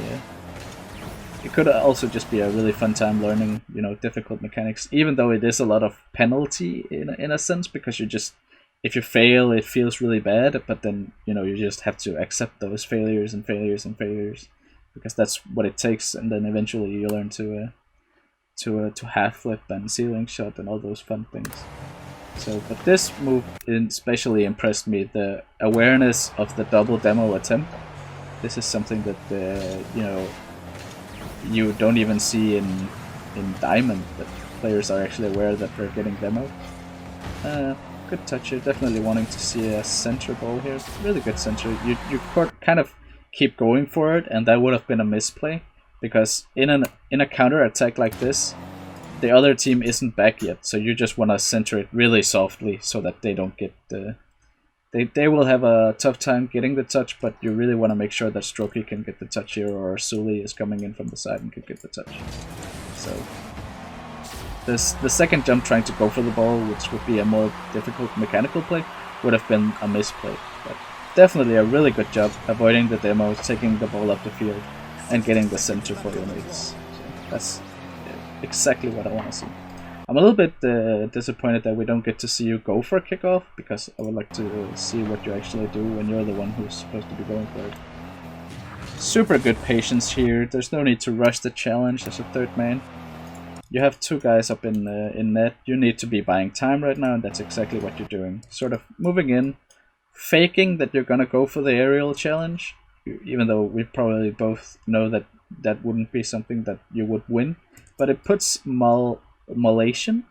it could also just be a really fun time learning, you know, difficult mechanics, even though it is a lot of penalty in a sense, because you just, if you fail, it feels really bad, but then, you know, you just have to accept those failures and failures and failures, because that's what it takes, and then eventually you learn to half flip and ceiling shot and all those fun things. So, but this move especially impressed me, the awareness of the double demo attempt. This is something that you know, you don't even see in Diamond, that players are actually aware that they're getting demoed. Good touch here, definitely wanting to see a center ball here. Really good center. You kind of keep going for it, and that would have been a misplay, because in a counter attack like this, the other team isn't back yet, so you just want to center it really softly so that they don't get they will have a tough time getting the touch, but you really want to make sure that Strokey can get the touch here, or Sully is coming in from the side and can get the touch. So the second jump, trying to go for the ball, which would be a more difficult mechanical play, would have been a misplay. But definitely a really good job avoiding the demo, taking the ball up the field, and getting the center for your mates. So that's exactly what I want to see. I'm a little bit disappointed that we don't get to see you go for a kickoff, because I would like to see what you actually do when you're the one who's supposed to be going for it. Super good patience here. There's no need to rush the challenge as a third man. You have two guys up in net. You need to be buying time right now, and that's exactly what you're doing. Sort of moving in, faking that you're gonna go for the aerial challenge, even though we probably both know that that wouldn't be something that you would win. But it puts Malaysian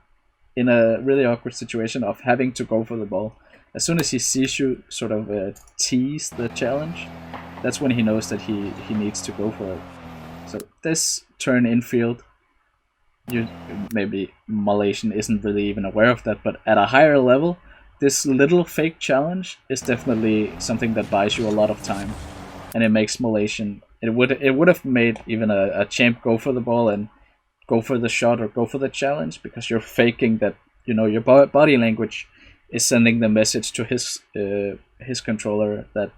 in a really awkward situation of having to go for the ball. As soon as he sees you sort of tease the challenge, that's when he knows that he needs to go for it. So this turn infield, maybe Malaysian isn't really even aware of that, but at a higher level, this little fake challenge is definitely something that buys you a lot of time, and it makes Malaysian. It would have made even a champ go for the ball and go for the shot or go for the challenge, because you're faking that, you know, your body language is sending the message to his controller that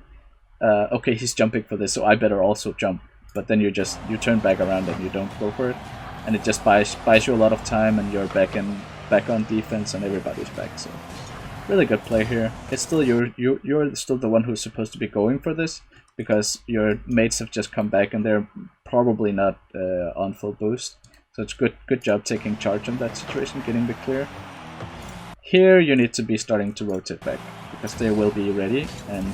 okay, he's jumping for this, so I better also jump. But then you turn back around and you don't go for it, and it just buys you a lot of time, and you're back on defense, and everybody's back. So really good play here. It's still you're still the one who's supposed to be going for this, because your mates have just come back and they're probably not on full boost. So it's good job taking charge in that situation, getting the clear. Here you need to be starting to rotate back, because they will be ready, and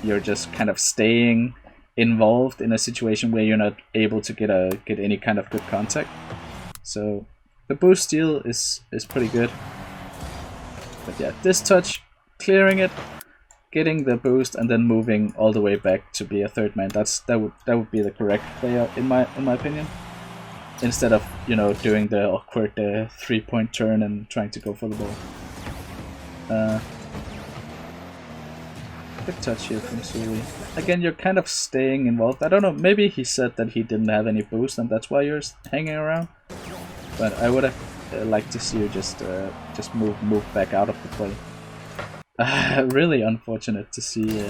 you're just kind of staying involved in a situation where you're not able to get any kind of good contact. So the boost steal is pretty good. But yeah, this touch, clearing it, getting the boost, and then moving all the way back to be a third man. That would be the correct play in my opinion. Instead of, you know, doing the awkward 3-point turn and trying to go for the ball. Uh, Good touch here from Sully. Again, you're kind of staying involved. I don't know, maybe he said that he didn't have any boost and that's why you're hanging around. But I would have liked to see you just move back out of the play. Really unfortunate to see.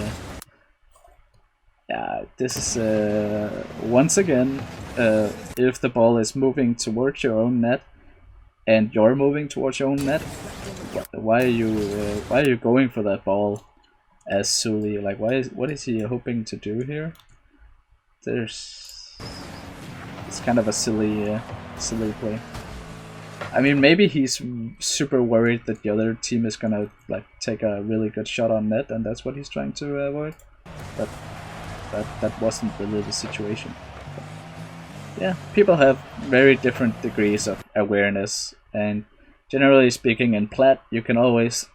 Yeah, this is once again, if the ball is moving towards your own net, and you're moving towards your own net, why are you going for that ball as Sully? Like, what is he hoping to do here? It's kind of a silly play. I mean, maybe he's super worried that the other team is gonna like take a really good shot on net, and that's what he's trying to avoid. But that wasn't really the situation. But yeah, people have very different degrees of awareness, and generally speaking, in Plat, you can always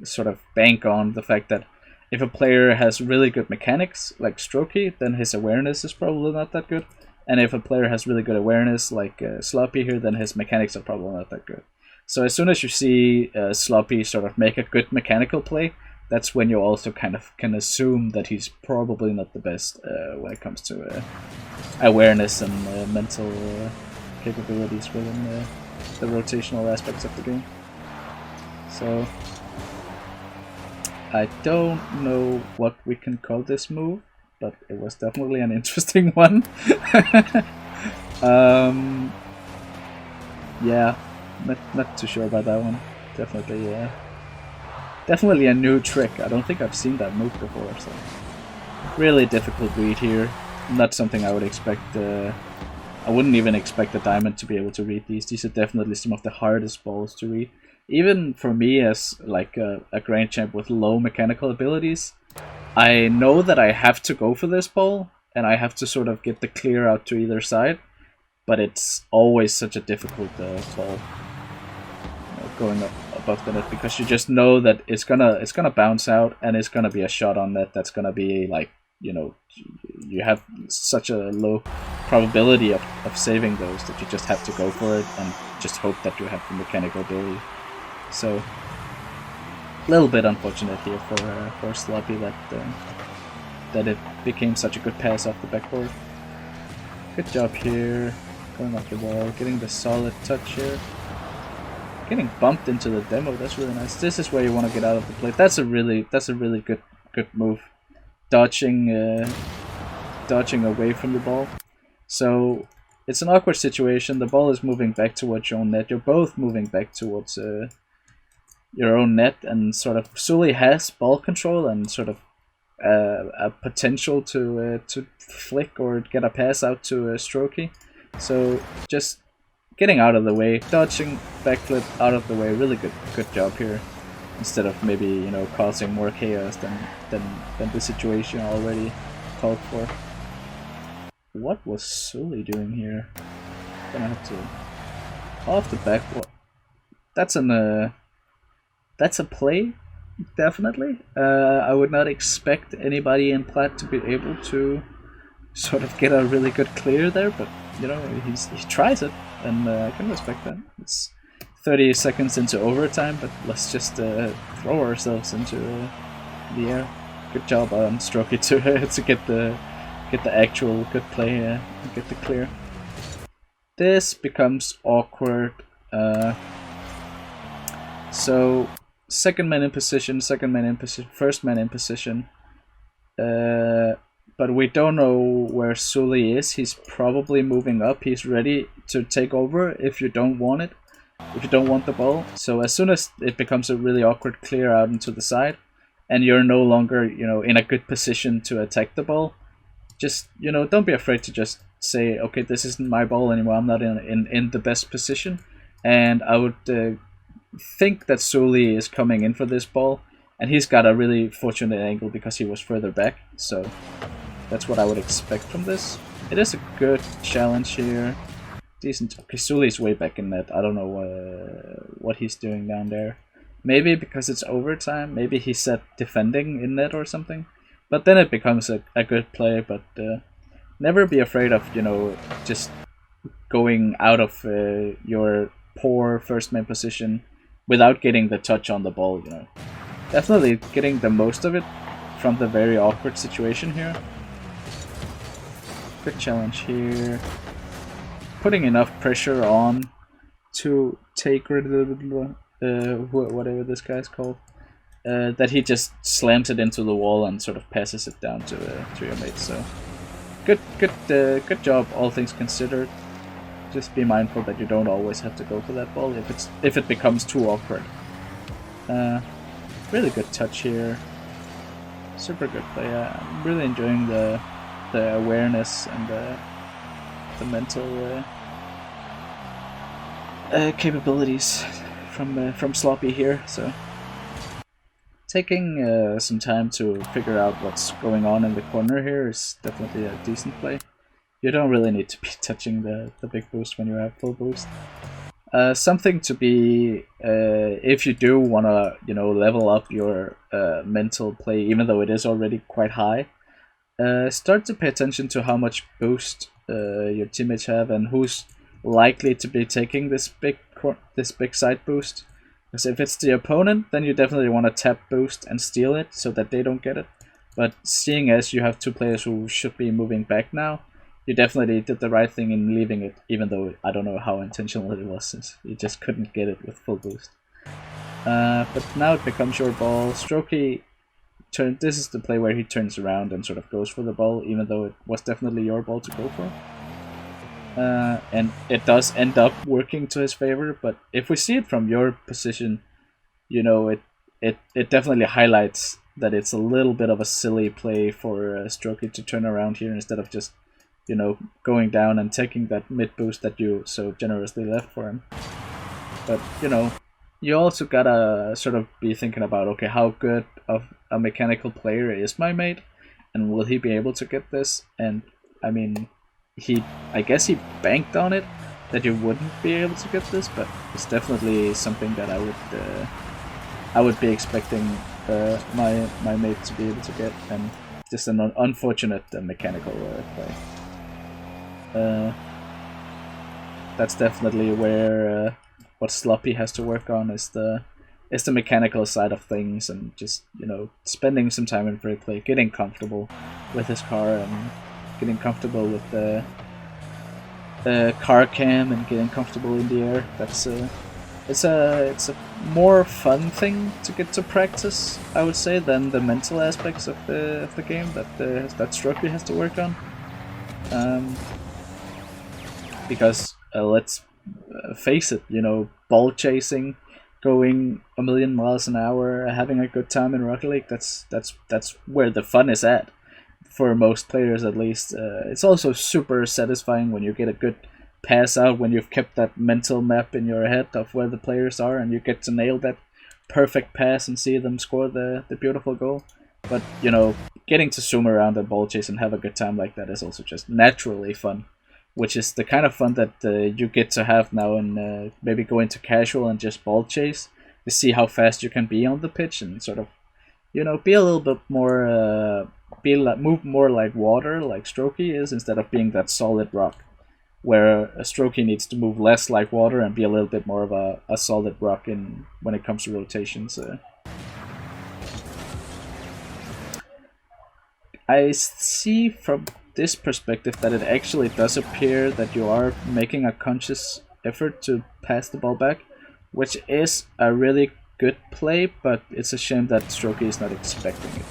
sort of bank on the fact that if a player has really good mechanics, like Strokey, then his awareness is probably not that good. And if a player has really good awareness, like Sloppy here, then his mechanics are probably not that good. So as soon as you see Sloppy sort of make a good mechanical play, that's when you also kind of can assume that he's probably not the best when it comes to awareness and mental capabilities within the rotational aspects of the game. So I don't know what we can call this move, but it was definitely an interesting one. Yeah, not too sure about that one. Definitely a new trick. I don't think I've seen that move before, so really difficult read here. Not something I would expect. I wouldn't even expect a diamond to be able to read these. These are definitely some of the hardest balls to read. Even for me as like a Grand Champ with low mechanical abilities, I know that I have to go for this ball, and I have to sort of get the clear out to either side, but it's always such a difficult ball going up above the net, because you just know that it's gonna bounce out, and it's gonna be a shot on net that's gonna be like, you know, you have such a low probability of saving those that you just have to go for it and just hope that you have the mechanical ability. So a little bit unfortunate here for Sloppy that it became such a good pass off the backboard. Good job here, going off the wall, getting the solid touch here. Getting bumped into the demo, that's really nice. This is where you want to get out of the plate. That's a really good move. Dodging away from the ball. So it's an awkward situation. The ball is moving back towards your own net. You're both moving back towards your own net, and sort of Sully has ball control and sort of a potential to flick or get a pass out to Strokey. So just getting out of the way, dodging, backflip out of the way, really good job here. Instead of maybe, you know, causing more chaos than the situation already called for. What was Sully doing here? Gonna have to off the back. That's a play, definitely. I would not expect anybody in Plat to be able to sort of get a really good clear there, but you know, he tries it, and I can respect that. It's 30 seconds into overtime, but let's just throw ourselves into the air. Good job on Strokey to get the actual good play and get the clear. This becomes awkward. So second man in position, first man in position. But we don't know where Sully is. He's probably moving up. He's ready to take over if you don't want it. If you don't want the ball. So as soon as it becomes a really awkward clear out into the side, and you're no longer, you know, in a good position to attack the ball, just, you know, don't be afraid to just say, okay, this isn't my ball anymore. I'm not in the best position. And I would think that Sully is coming in for this ball, and he's got a really fortunate angle because he was further back. So that's what I would expect from this. It is a good challenge here. Decent. Okay, Sully's way back in net. I don't know what he's doing down there. Maybe because it's overtime. Maybe he set defending in net or something. But then it becomes a good play. But never be afraid of, you know, just going out of your poor first man position without getting the touch on the ball, you know. Definitely getting the most of it from the very awkward situation here. Good challenge here. Putting enough pressure on to take whatever this guy's called. That he just slams it into the wall and sort of passes it down to your mate. So good job, all things considered. Just be mindful that you don't always have to go for that ball if it becomes too awkward. Really good touch here. Super good play. I'm really enjoying the awareness and the mental capabilities from Sloppy here. So taking some time to figure out what's going on in the corner here is definitely a decent play. You don't really need to be touching the big boost when you have full boost. Something to be, if you do want to, you know, level up your mental play, even though it is already quite high, start to pay attention to how much boost your teammates have and who's likely to be taking this big side boost. Because if it's the opponent, then you definitely want to tap boost and steal it so that they don't get it. But seeing as you have two players who should be moving back now, you definitely did the right thing in leaving it, even though I don't know how intentional it was, since you just couldn't get it with full boost. But now it becomes your ball. Strokey this is the play where he turns around and sort of goes for the ball, even though it was definitely your ball to go for. And it does end up working to his favor, but if we see it from your position, you know, it definitely highlights that it's a little bit of a silly play for Strokey to turn around here instead of just, you know, going down and taking that mid boost that you so generously left for him. But, you know, you also gotta sort of be thinking about, okay, how good of a mechanical player is my mate, and will he be able to get this? And, I mean, I guess he banked on it, that you wouldn't be able to get this, but it's definitely something that I would be expecting my mate to be able to get, and just an unfortunate mechanical play. That's definitely where what Sloppy has to work on is the mechanical side of things, and just, you know, spending some time in free play, getting comfortable with his car and getting comfortable with the car cam and getting comfortable in the air. That's it's a more fun thing to get to practice, I would say, than the mental aspects of the game that Strokey has to work on. Because let's face it, you know, ball chasing, going a million miles an hour, having a good time in Rocket League, that's where the fun is at. For most players, at least. It's also super satisfying when you get a good pass out, when you've kept that mental map in your head of where the players are, and you get to nail that perfect pass and see them score the beautiful goal. But, you know, getting to zoom around and ball chase and have a good time like that is also just naturally fun, which is the kind of fun that you get to have now, and maybe go into casual and just ball chase to see how fast you can be on the pitch and sort of, you know, be a little bit more move more like water, like Strokey is, instead of being that solid rock, where a Strokey needs to move less like water and be a little bit more of a solid rock when it comes to rotations. I see from this perspective that it actually does appear that you are making a conscious effort to pass the ball back, which is a really good play, but it's a shame that Strokey is not expecting it.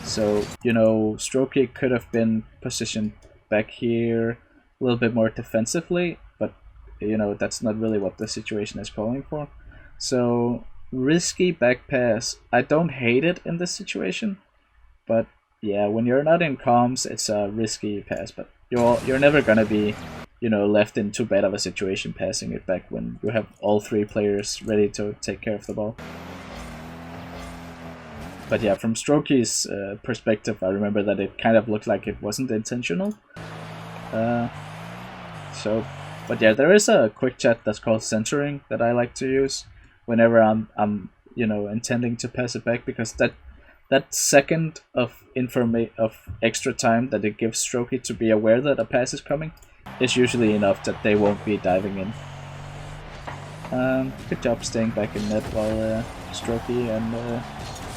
So, you know, Strokey could have been positioned back here a little bit more defensively, but, you know, that's not really what the situation is calling for. So, risky back pass. I don't hate it in this situation, but yeah, when you're not in comms, it's a risky pass, but you're never gonna be, you know, left in too bad of a situation passing it back when you have all three players ready to take care of the ball. But yeah, from Strokey's perspective, I remember that it kind of looked like it wasn't intentional. But yeah, there is a quick chat that's called censoring that I like to use whenever I'm you know, intending to pass it back, because that second of extra time that it gives Strokey to be aware that a pass is coming is usually enough that they won't be diving in. Good job staying back in net while Strokey and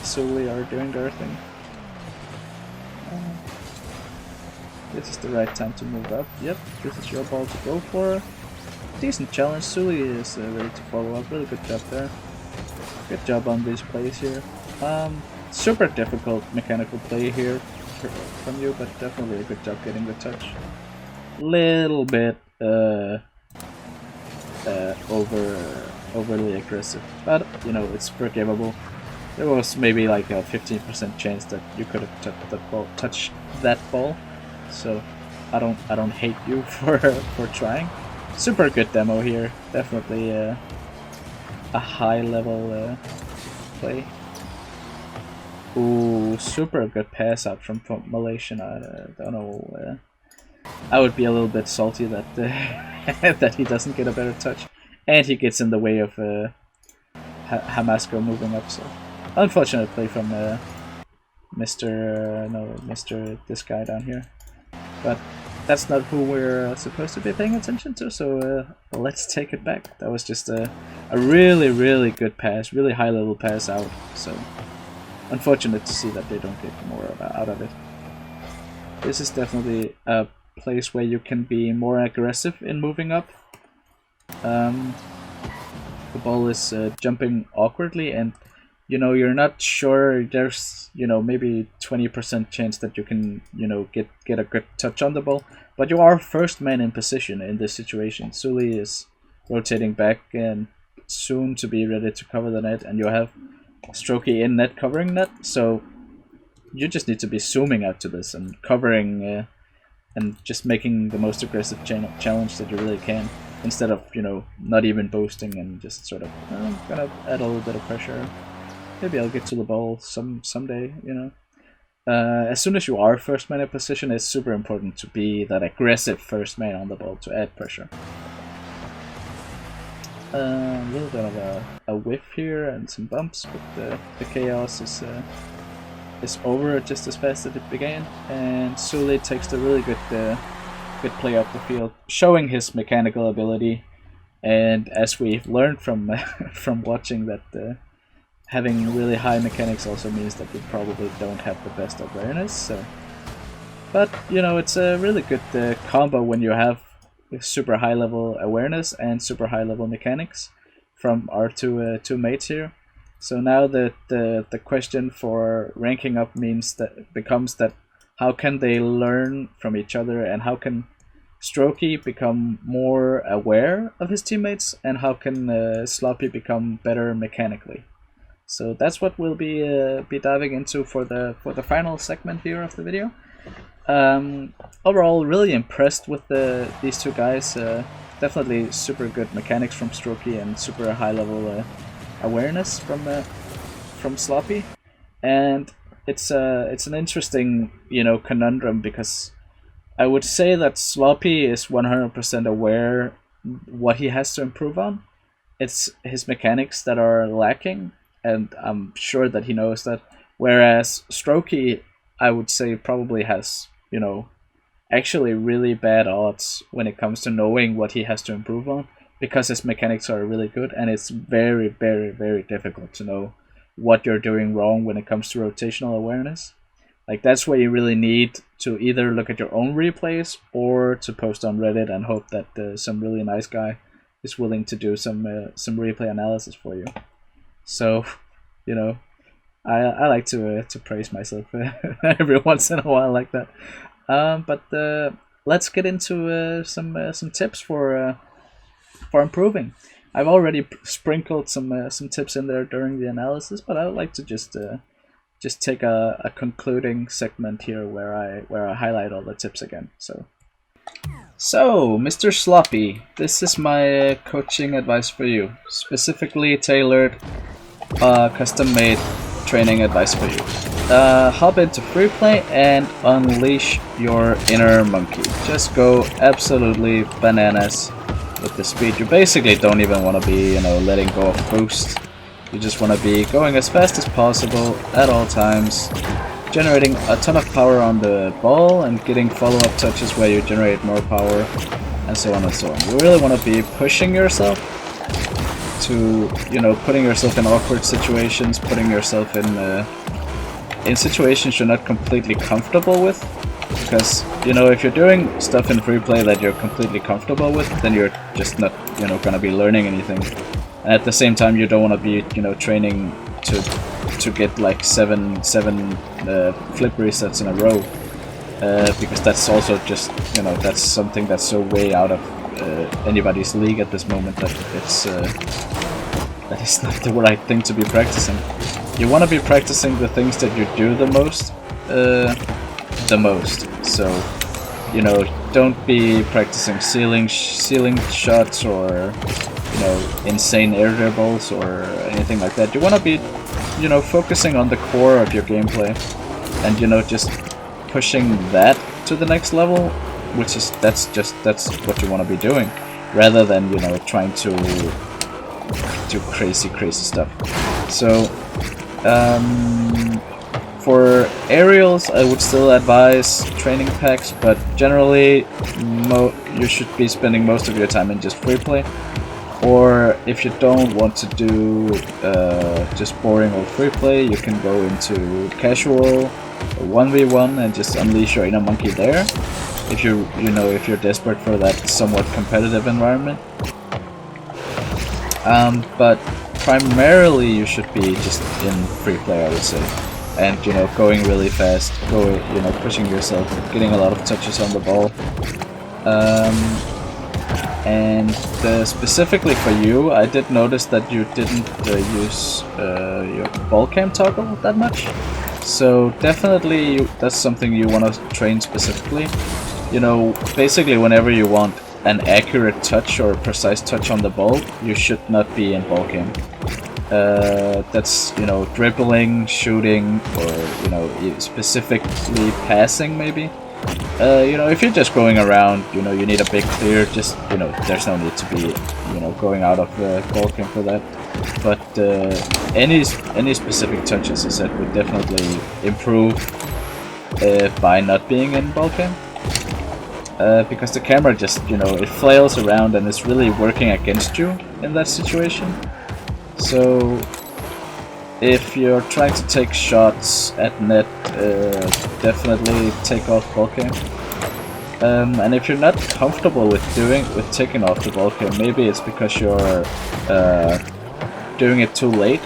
Sully are doing their thing. This is the right time to move up. Yep, this is your ball to go for. Decent challenge. Sully is ready to follow up. Really good job there. Good job on these plays here. Super difficult mechanical play here from you, but definitely a good job getting the touch. Little bit overly aggressive, but you know, it's forgivable. There was maybe like a 15% chance that you could have touched that ball, so I don't hate you for trying. Super good demo here, definitely a high level play. Ooh, super good pass out from Malaysian. I don't know. I would be a little bit salty that that he doesn't get a better touch, and he gets in the way of Hamasco moving up. So unfortunate play from Mr. This guy down here, but that's not who we're supposed to be paying attention to. So let's take it back. That was just a really good pass, really high level pass out. So unfortunate to see that they don't get more out of it. This is definitely a place where you can be more aggressive in moving up. The ball is jumping awkwardly, and you know, you're not sure. There's, you know, maybe 20% chance that you can, you know, get a good touch on the ball, but you are first man in position in this situation. Sully is rotating back and soon to be ready to cover the net, and you have Strokey in net covering net, so you just need to be zooming out to this and covering and just making the most aggressive challenge that you really can, instead of, you know, not even boasting and just sort of gonna add a little bit of pressure. Maybe I'll get to the ball someday, you know. As soon as you are first man in position, it's super important to be that aggressive first man on the ball to add pressure. A little bit of a whiff here and some bumps, but the chaos is over just as fast as it began, and Sully takes the really good play up the field, showing his mechanical ability. And as we've learned from from watching, that having really high mechanics also means that you probably don't have the best awareness. So, but you know, it's a really good combo when you have super high level awareness and super high level mechanics from our two mates here. So now the question for ranking up becomes that how can they learn from each other, and how can Strokey become more aware of his teammates, and how can Sloppy become better mechanically. So that's what we'll be diving into for the final segment here of the video. Overall, really impressed with these two guys. Definitely super good mechanics from Strokey and super high level awareness from Sloppy, and it's an interesting, you know, conundrum, because I would say that Sloppy is 100% aware what he has to improve on. It's his mechanics that are lacking, and I'm sure that he knows that. Whereas Strokey, I would say, probably has, you know, actually really bad odds when it comes to knowing what he has to improve on, because his mechanics are really good, and it's very difficult to know what you're doing wrong when it comes to rotational awareness. Like, that's where you really need to either look at your own replays or to post on Reddit and hope that some really nice guy is willing to do some replay analysis for you. So, you know, I like to praise myself every once in a while like that. But let's get into some tips for improving. I've already sprinkled some tips in there during the analysis, but I would like to just take a concluding segment here where I highlight all the tips again. So Mr. Sloppy, this is my coaching advice for you, specifically tailored, custom-made training advice for you. Hop into free play and unleash your inner monkey. Just go absolutely bananas with the speed. You basically don't even want to be, you know, letting go of boost. You just want to be going as fast as possible at all times, generating a ton of power on the ball and getting follow-up touches where you generate more power, and so on and so on. You really want to be pushing yourself to, you know, putting yourself in awkward situations, putting yourself in situations you're not completely comfortable with. Because, you know, if you're doing stuff in free play that you're completely comfortable with, then you're just not, you know, gonna be learning anything. And at the same time, you don't want to be, you know, training to get like seven flip resets in a row, because that's also just, you know, that's something that's so way out of anybody's league at this moment that it's that is not the right thing to be practicing. You want to be practicing the things that you do the most. So, you know, don't be practicing ceiling shots or, you know, insane air dribbles or anything like that. You want to be, you know, focusing on the core of your gameplay, and, you know, just pushing that to the next level, which is that's what you want to be doing, rather than, you know, trying to do crazy stuff. So for aerials, I would still advise training packs, but generally you should be spending most of your time in just free play. Or if you don't want to do just boring old free play, you can go into casual or 1v1 and just unleash your inner monkey there. If if you're desperate for that somewhat competitive environment. But primarily you should be just in free play, I would say. And, you know, going really fast, you know, pushing yourself, getting a lot of touches on the ball. And specifically for you, I did notice that you didn't use your ball cam toggle that much. So definitely that's something you want to train specifically. You know, basically whenever you want an accurate touch or a precise touch on the ball, you should not be in ball cam. That's, you know, dribbling, shooting, or, you know, specifically passing maybe. You know, if you're just going around, you know, you need a big clear, just, you know, there's no need to be, you know, going out of the ball cam for that. But any specific touches, as I said, would definitely improve by not being in ball cam. Because the camera just, you know, it flails around and it's really working against you in that situation. So if you're trying to take shots at net, definitely take off ball cam. And if you're not comfortable with taking off the ball cam, maybe it's because you're doing it too late.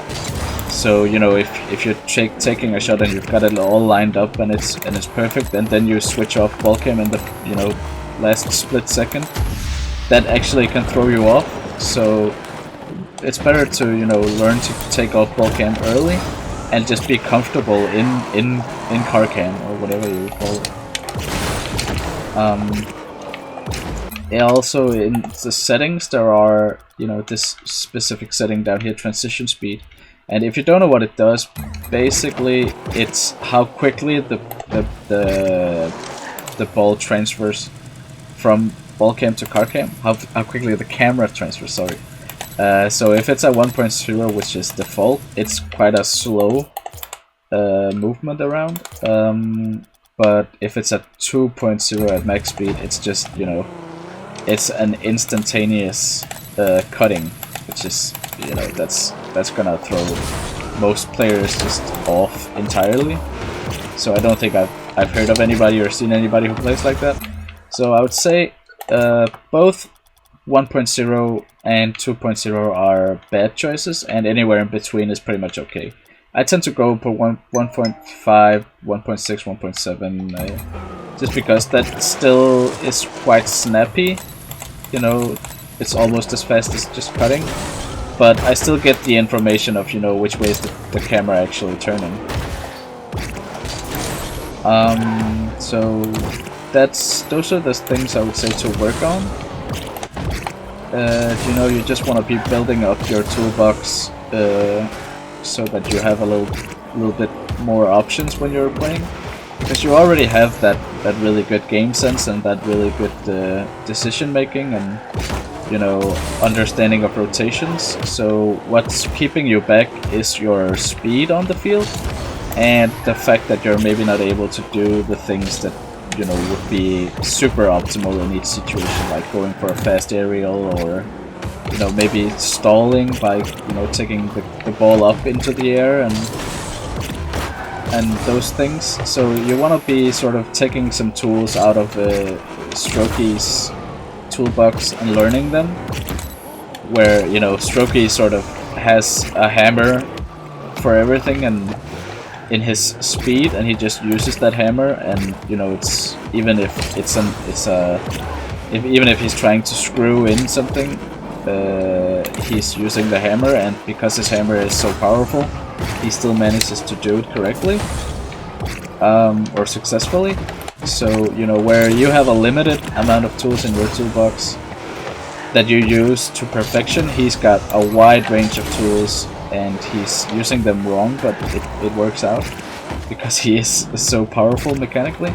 So, you know, if you're taking a shot and you've got it all lined up and it's perfect, and then you switch off ball cam in the, you know, last split second, that actually can throw you off. So it's better to, you know, learn to take off ball cam early and just be comfortable in car cam or whatever you call it. And also in the settings there are, you know, this specific setting down here, transition speed. And if you don't know what it does, basically it's how quickly the ball transfers from ball cam to car cam, how quickly the camera transfers, sorry. So if it's at 1.0, which is default, it's quite a slow movement around. But if it's at 2.0 at max speed, it's just, you know, it's an instantaneous cutting, which is, you know, that's gonna throw most players just off entirely. So I don't think I've heard of anybody or seen anybody who plays like that. So I would say both 1.0 and 2.0 are bad choices, and anywhere in between is pretty much okay. I tend to go for 1.5, 1.6, 1.7, just because that still is quite snappy. You know, it's almost as fast as just cutting, but I still get the information of, you know, which way is the camera actually turning. So those are the things I would say to work on. You know, you just want to be building up your toolbox so that you have a little bit more options when you're playing, because you already have that really good game sense and that really good decision making and, you know, understanding of rotations. So what's keeping you back is your speed on the field and the fact that you're maybe not able to do the things that, you know, would be super optimal in each situation, like going for a fast aerial or, you know, maybe stalling by, you know, taking the ball up into the air and those things. So you want to be sort of taking some tools out of Strokey's toolbox and learning them, where, you know, Strokey sort of has a hammer for everything and in his speed, and he just uses that hammer, and, you know, it's even if even if he's trying to screw in something, he's using the hammer, and because his hammer is so powerful, he still manages to do it correctly, or successfully. So, you know, where you have a limited amount of tools in your toolbox that you use to perfection, he's got a wide range of tools, and he's using them wrong, but it works out because he is so powerful mechanically.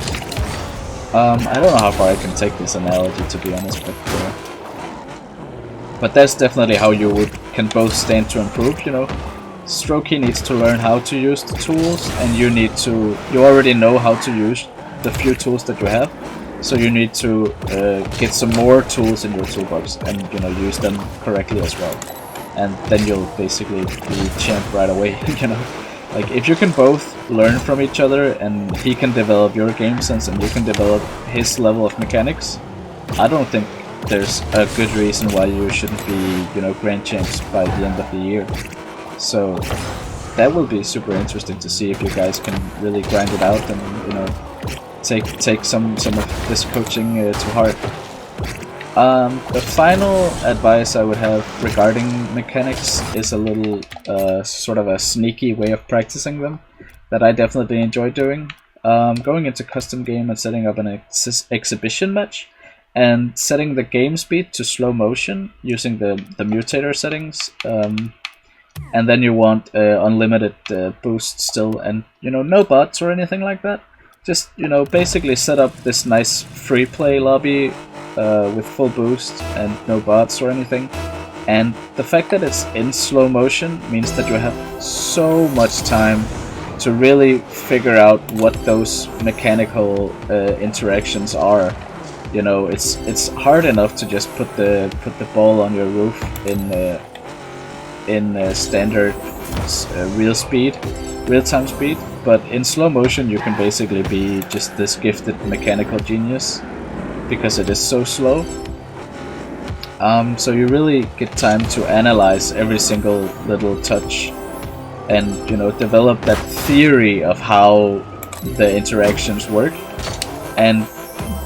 I don't know how far I can take this analogy, to be honest, but that's definitely how you can both stand to improve, you know. Strokey needs to learn how to use the tools, and you already know how to use the few tools that you have, so you need to get some more tools in your toolbox and, you know, use them correctly as well. And then you'll basically be champ right away, you know. Like, if you can both learn from each other, and he can develop your game sense and you can develop his level of mechanics, I don't think there's a good reason why you shouldn't be, you know, grand champs by the end of the year. So that will be super interesting to see if you guys can really grind it out and, you know, take some of this coaching to heart. The final advice I would have regarding mechanics is a little sort of a sneaky way of practicing them that I definitely enjoy doing. Going into custom game and setting up an exhibition match and setting the game speed to slow motion using the mutator settings, and then you want unlimited boost still, and, you know, no bots or anything like that. Just, you know, basically set up this nice free play lobby with full boost and no bots or anything. And the fact that it's in slow motion means that you have so much time to really figure out what those mechanical interactions are. You know, it's hard enough to just put the ball on your roof in standard real-time speed, but in slow motion you can basically be just this gifted mechanical genius because it is so slow. So you really get time to analyze every single little touch and, you know, develop that theory of how the interactions work. And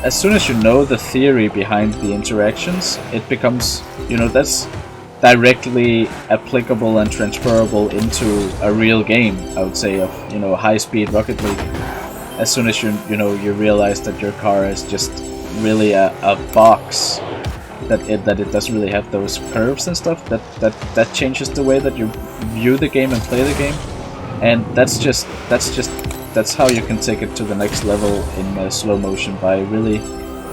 as soon as you know the theory behind the interactions, it becomes, you know, that's directly applicable and transferable into a real game, I would say, of, you know, high-speed Rocket League. As soon as you realize that your car is just really a box, that it doesn't really have those curves and stuff, that changes the way that you view the game and play the game. And that's how you can take it to the next level in slow motion, by really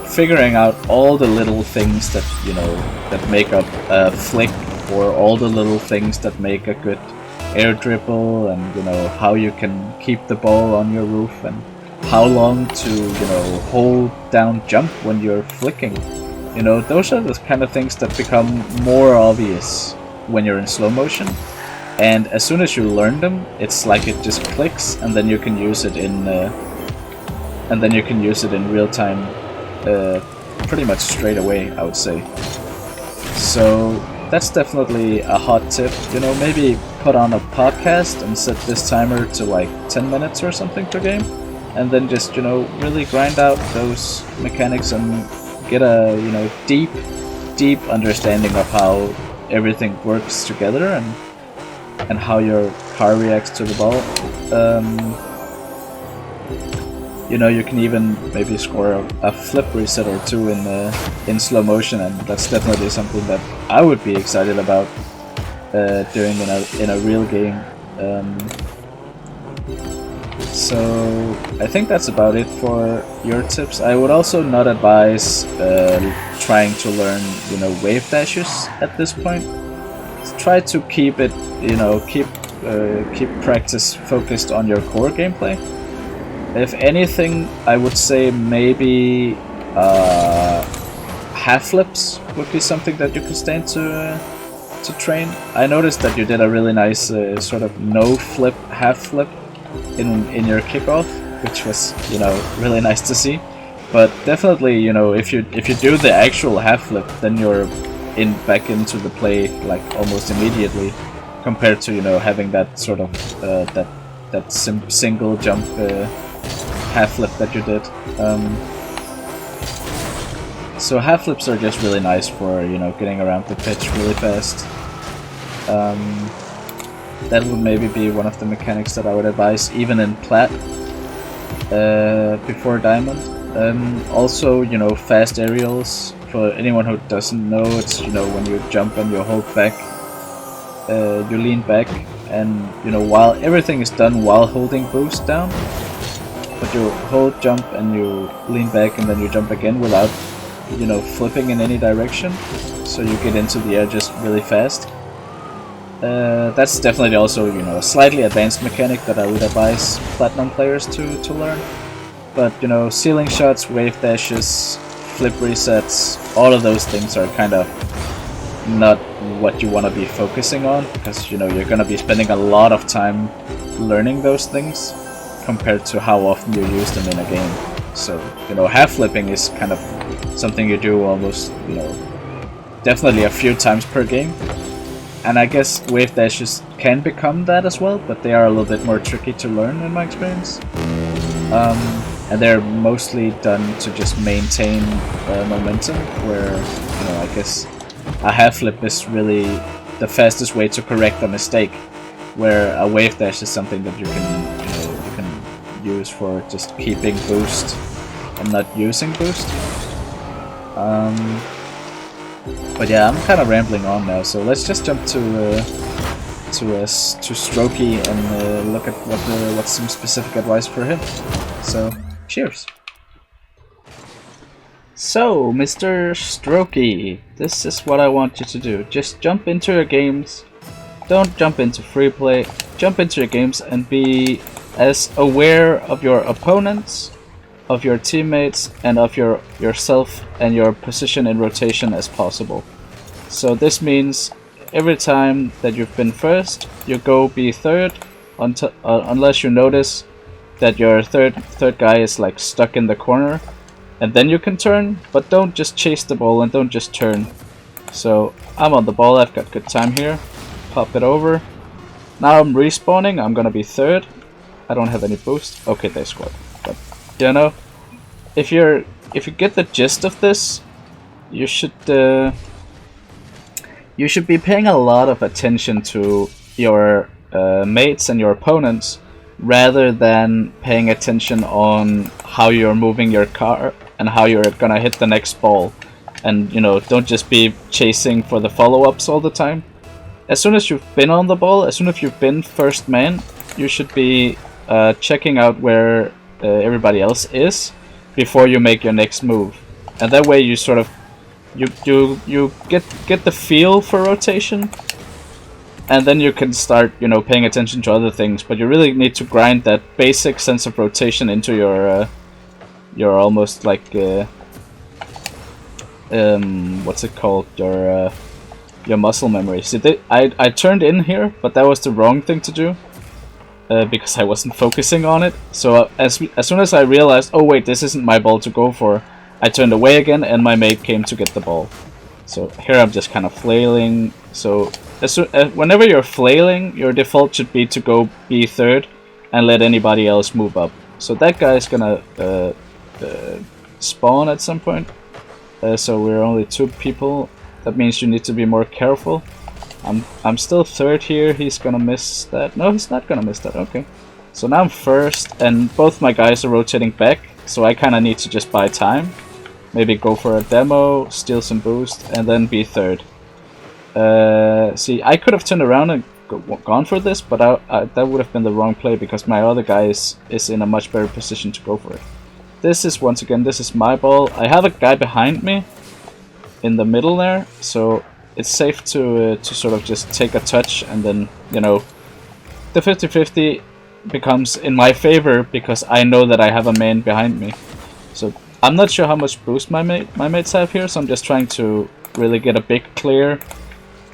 figuring out all the little things that, you know, that make up a flick, or all the little things that make a good air dribble, and, you know, how you can keep the ball on your roof, and how long to, you know, hold down jump when you're flicking. You know, those are the kind of things that become more obvious when you're in slow motion. And as soon as you learn them, it's like it just clicks, and then you can use it in real time, pretty much straight away, I would say. So that's definitely a hot tip. You know, maybe put on a podcast and set this timer to like 10 minutes or something per game, and then just, you know, really grind out those mechanics and get a, you know, deep understanding of how everything works together, and how your car reacts to the ball. You know, you can even maybe score a flip reset or two in slow motion, and that's definitely something that I would be excited about doing in a real game. So I think that's about it for your tips. I would also not advise trying to learn, you know, wave dashes at this point. Try to keep it, you know, keep practice focused on your core gameplay. If anything, I would say maybe half flips would be something that you could stand to train. I noticed that you did a really nice sort of no flip, half flip in your kickoff, which was, you know, really nice to see. But definitely, you know, if you do the actual half flip, then you're back into the play like almost immediately, compared to, you know, having that sort of that single jump half flip that you did. So half flips are just really nice for, you know, getting around the pitch really fast. That would maybe be one of the mechanics that I would advise, even in Plat, before Diamond. Also, you know, fast aerials. For anyone who doesn't know, it's, you know, when you jump and you hold back, you lean back, and, you know, while everything is done while holding boost down, but you hold jump and you lean back and then you jump again without, you know, flipping in any direction, so you get into the air just really fast. That's definitely also, you know, a slightly advanced mechanic that I would advise Platinum players to learn. But, you know, ceiling shots, wave dashes, flip resets, all of those things are kind of not what you want to be focusing on, because, you know, you're going to be spending a lot of time learning those things compared to how often you use them in a game. So, you know, half flipping is kind of something you do almost, you know, definitely a few times per game. And I guess wave dashes can become that as well, but they are a little bit more tricky to learn in my experience. And they're mostly done to just maintain momentum, where, you know, I guess a half flip is really the fastest way to correct a mistake, where a wave dash is something that you can use for just keeping boost and not using boost. But yeah, I'm kind of rambling on now, so let's just jump to Strokey and look at what's some specific advice for him. So, cheers. So, Mr. Strokey, this is what I want you to do. Just jump into your games. Don't jump into free play. Jump into your games and be as aware of your opponents, of your teammates, and of yourself and your position in rotation as possible. So this means every time that you've been first, you go be third, unless you notice that your third guy is like stuck in the corner, and then you can turn, but don't just chase the ball and don't just turn. So I'm on the ball, I've got good time here, pop it over. Now I'm respawning, I'm gonna be third. I don't have any boost. Okay, they scored. But, you know, if you get the gist of this, you should be paying a lot of attention to your mates and your opponents, rather than paying attention on how you're moving your car and how you're gonna hit the next ball. And, you know, don't just be chasing for the follow-ups all the time. As soon as you've been on the ball, as soon as you've been first man, you should be checking out where everybody else is before you make your next move. And that way you sort of you get the feel for rotation, and then you can start, you know, paying attention to other things. But you really need to grind that basic sense of rotation into your almost like what's it called, your muscle memory. See, I turned in here, but that was the wrong thing to do, because I wasn't focusing on it. So as soon as I realized, oh wait, this isn't my ball to go for, I turned away again, and my mate came to get the ball. So here I'm just kind of flailing. So whenever you're flailing, your default should be to go be third and let anybody else move up. So that guy's gonna spawn at some point. So we're only 2 people. That means you need to be more careful. I'm still third here. He's gonna miss that. No, he's not gonna miss that. Okay. So now I'm first, and both my guys are rotating back. So I kind of need to just buy time. Maybe go for a demo, steal some boost, and then be third. See, I could have turned around and gone for this, but that would have been the wrong play, because my other guy is in a much better position to go for it. This is, once again, this is my ball. I have a guy behind me in the middle there, so it's safe to sort of just take a touch, and then, you know, the 50-50 becomes in my favor because I know that I have a man behind me. So I'm not sure how much boost my mates have here, so I'm just trying to really get a big clear,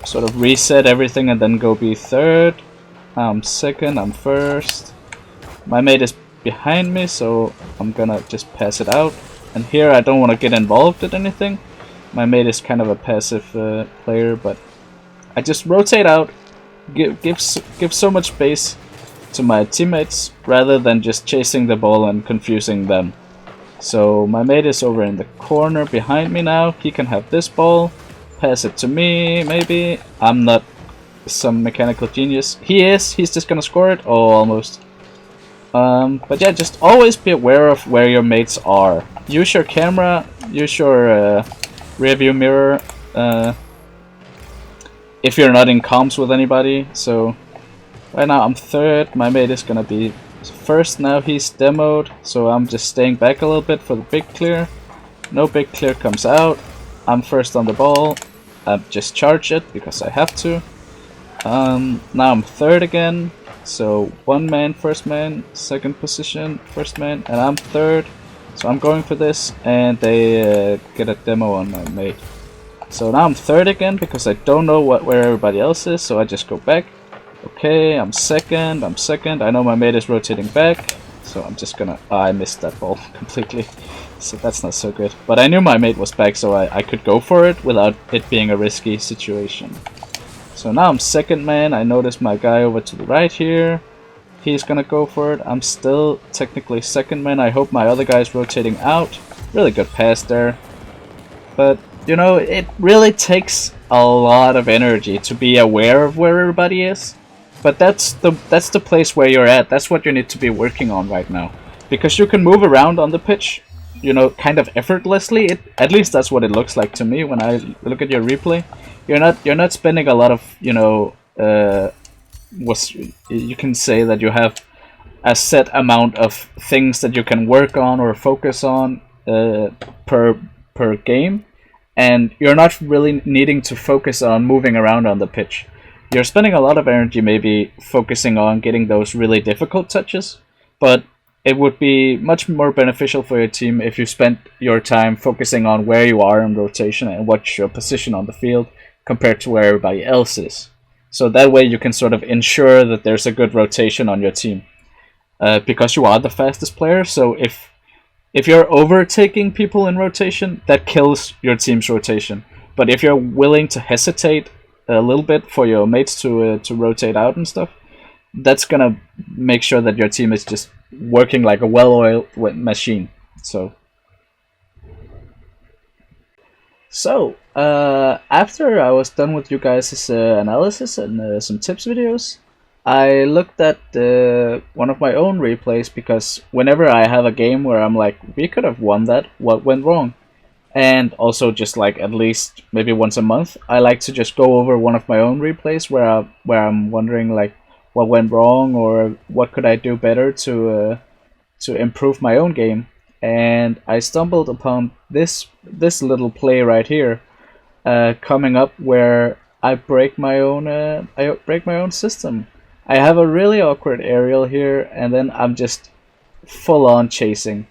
sort of reset everything and then go be third. I'm second, I'm first. My mate is behind me, so I'm gonna just pass it out. And here I don't want to get involved in anything. My mate is kind of a passive player, but I just rotate out, give so much space to my teammates rather than just chasing the ball and confusing them. So my mate is over in the corner behind me now. He can have this ball, pass it to me maybe. I'm not some mechanical genius. He is. He's just gonna score it. Oh, almost. But yeah, just always be aware of where your mates are. Use your camera, use your rearview mirror if you're not in comms with anybody. So right now I'm third, my mate is gonna be first now, he's demoed, so I'm just staying back a little bit for the big clear. No big clear comes out, I'm first on the ball, I just charge it because I have to. Now I'm third again, so one man, first man, second position, first man, and I'm third. So I'm going for this, and they get a demo on my mate. So now I'm third again because I don't know where everybody else is, so I just go back. Okay, I'm second. I know my mate is rotating back, so I'm just gonna... Oh, I missed that ball completely, so that's not so good. But I knew my mate was back, so I could go for it without it being a risky situation. So now I'm second man. I notice my guy over to the right here. He's gonna go for it. I'm still technically second man. I hope my other guy's rotating out. Really good pass there. But, you know, it really takes a lot of energy to be aware of where everybody is. But that's the place where you're at. That's what you need to be working on right now. Because you can move around on the pitch, you know, kind of effortlessly. At least that's what it looks like to me when I look at your replay. You're not spending a lot of, you know, you can say that you have a set amount of things that you can work on or focus on per game, and you're not really needing to focus on moving around on the pitch. You're spending a lot of energy maybe focusing on getting those really difficult touches, but it would be much more beneficial for your team if you spent your time focusing on where you are in rotation and what's your position on the field compared to where everybody else is. So that way you can sort of ensure that there's a good rotation on your team. Because you are the fastest player, so if you're overtaking people in rotation, that kills your team's rotation. But if you're willing to hesitate a little bit for your mates to rotate out and stuff, that's gonna make sure that your team is just working like a well-oiled machine. So after I was done with you guys' analysis and some tips videos, I looked at one of my own replays, because whenever I have a game where I'm like, we could have won that, what went wrong? And also just like at least maybe once a month, I like to just go over one of my own replays where I'm wondering like what went wrong or what could I do better to improve my own game. And I stumbled upon this little play right here, coming up where I break my own system. I have a really awkward aerial here, and then I'm just full on chasing.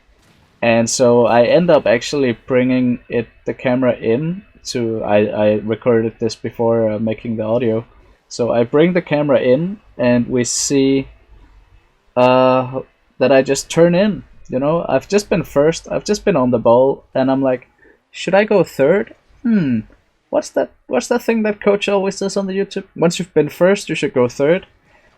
And so I end up actually bringing the camera in to, I recorded this before making the audio. So I bring the camera in and we see that I just turn in. You know, I've just been first, I've just been on the ball, and I'm like, should I go third? What's that thing that coach always says on the YouTube? Once you've been first, you should go third.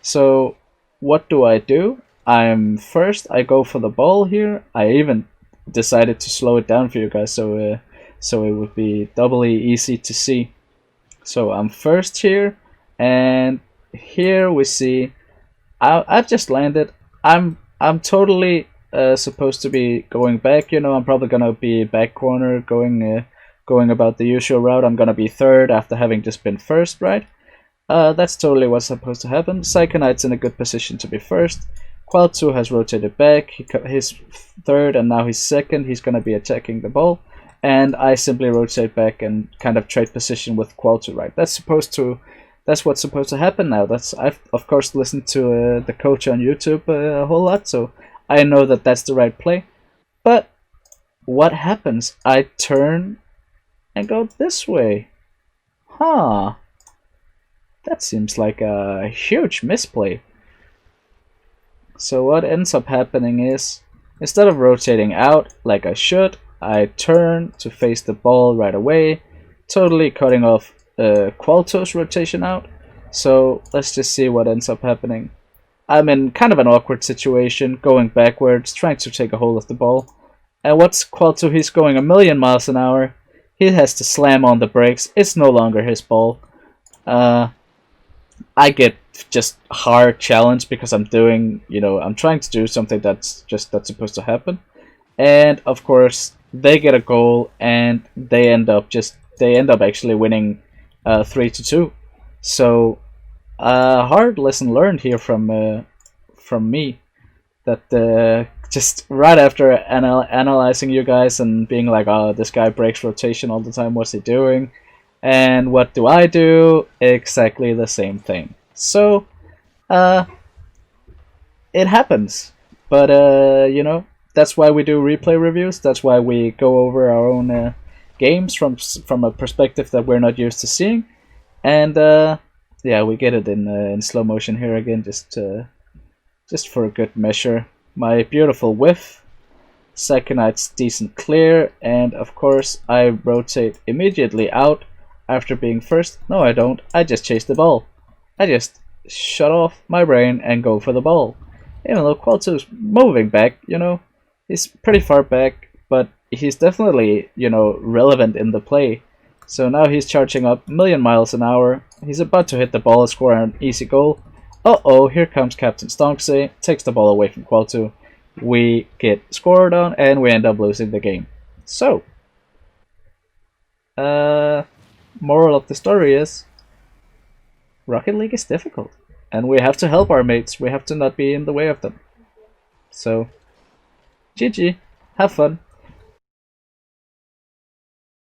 So what do? I'm first, I go for the ball here. I even decided to slow it down for you guys so it would be doubly easy to see. So I'm first here, and here we see I've just landed. I'm totally supposed to be going back. You know, I'm probably gonna be back corner going about the usual route. I'm gonna be third after having just been first, right? That's totally what's supposed to happen. Psychonite's in a good position to be first. Qual2 has rotated back, he's third, and now he's second. He's going to be attacking the ball, and I simply rotate back and kind of trade position with Qual2, right? That's what's supposed to happen now. I've of course listened to the coach on YouTube a whole lot, so I know that that's the right play. But what happens? I turn and go this way. Huh. That seems like a huge misplay. So what ends up happening is, instead of rotating out like I should, I turn to face the ball right away, totally cutting off Qualto's rotation out. So let's just see what ends up happening. I'm in kind of an awkward situation, going backwards, trying to take a hold of the ball. And what's Qualto? He's going a million miles an hour. He has to slam on the brakes. It's no longer his ball. I get just hard challenged because I'm doing, I'm trying to do something that's supposed to happen. And of course, they get a goal, and they end up actually winning 3-2. So hard lesson learned here from me, that just right after analyzing you guys and being like, oh, this guy breaks rotation all the time, what's he doing? And what do? Exactly the same thing. So it happens, but that's why we do replay reviews. That's why we go over our own games from a perspective that we're not used to seeing. And yeah, we get it in slow motion here again, just for a good measure. My beautiful whiff. Second, it's decent clear, and of course I rotate immediately out after being first. No, I don't. I just chase the ball. I just shut off my brain and go for the ball. Even though Qualto's moving back, he's pretty far back, but he's definitely, relevant in the play. So now he's charging up a million miles an hour. He's about to hit the ball and score an easy goal. Uh-oh, here comes Captain Stonksy, takes the ball away from Qualto. We get scored on, and we end up losing the game. So, moral of the story is, Rocket League is difficult, and we have to help our mates. We have to not be in the way of them. So, GG, have fun.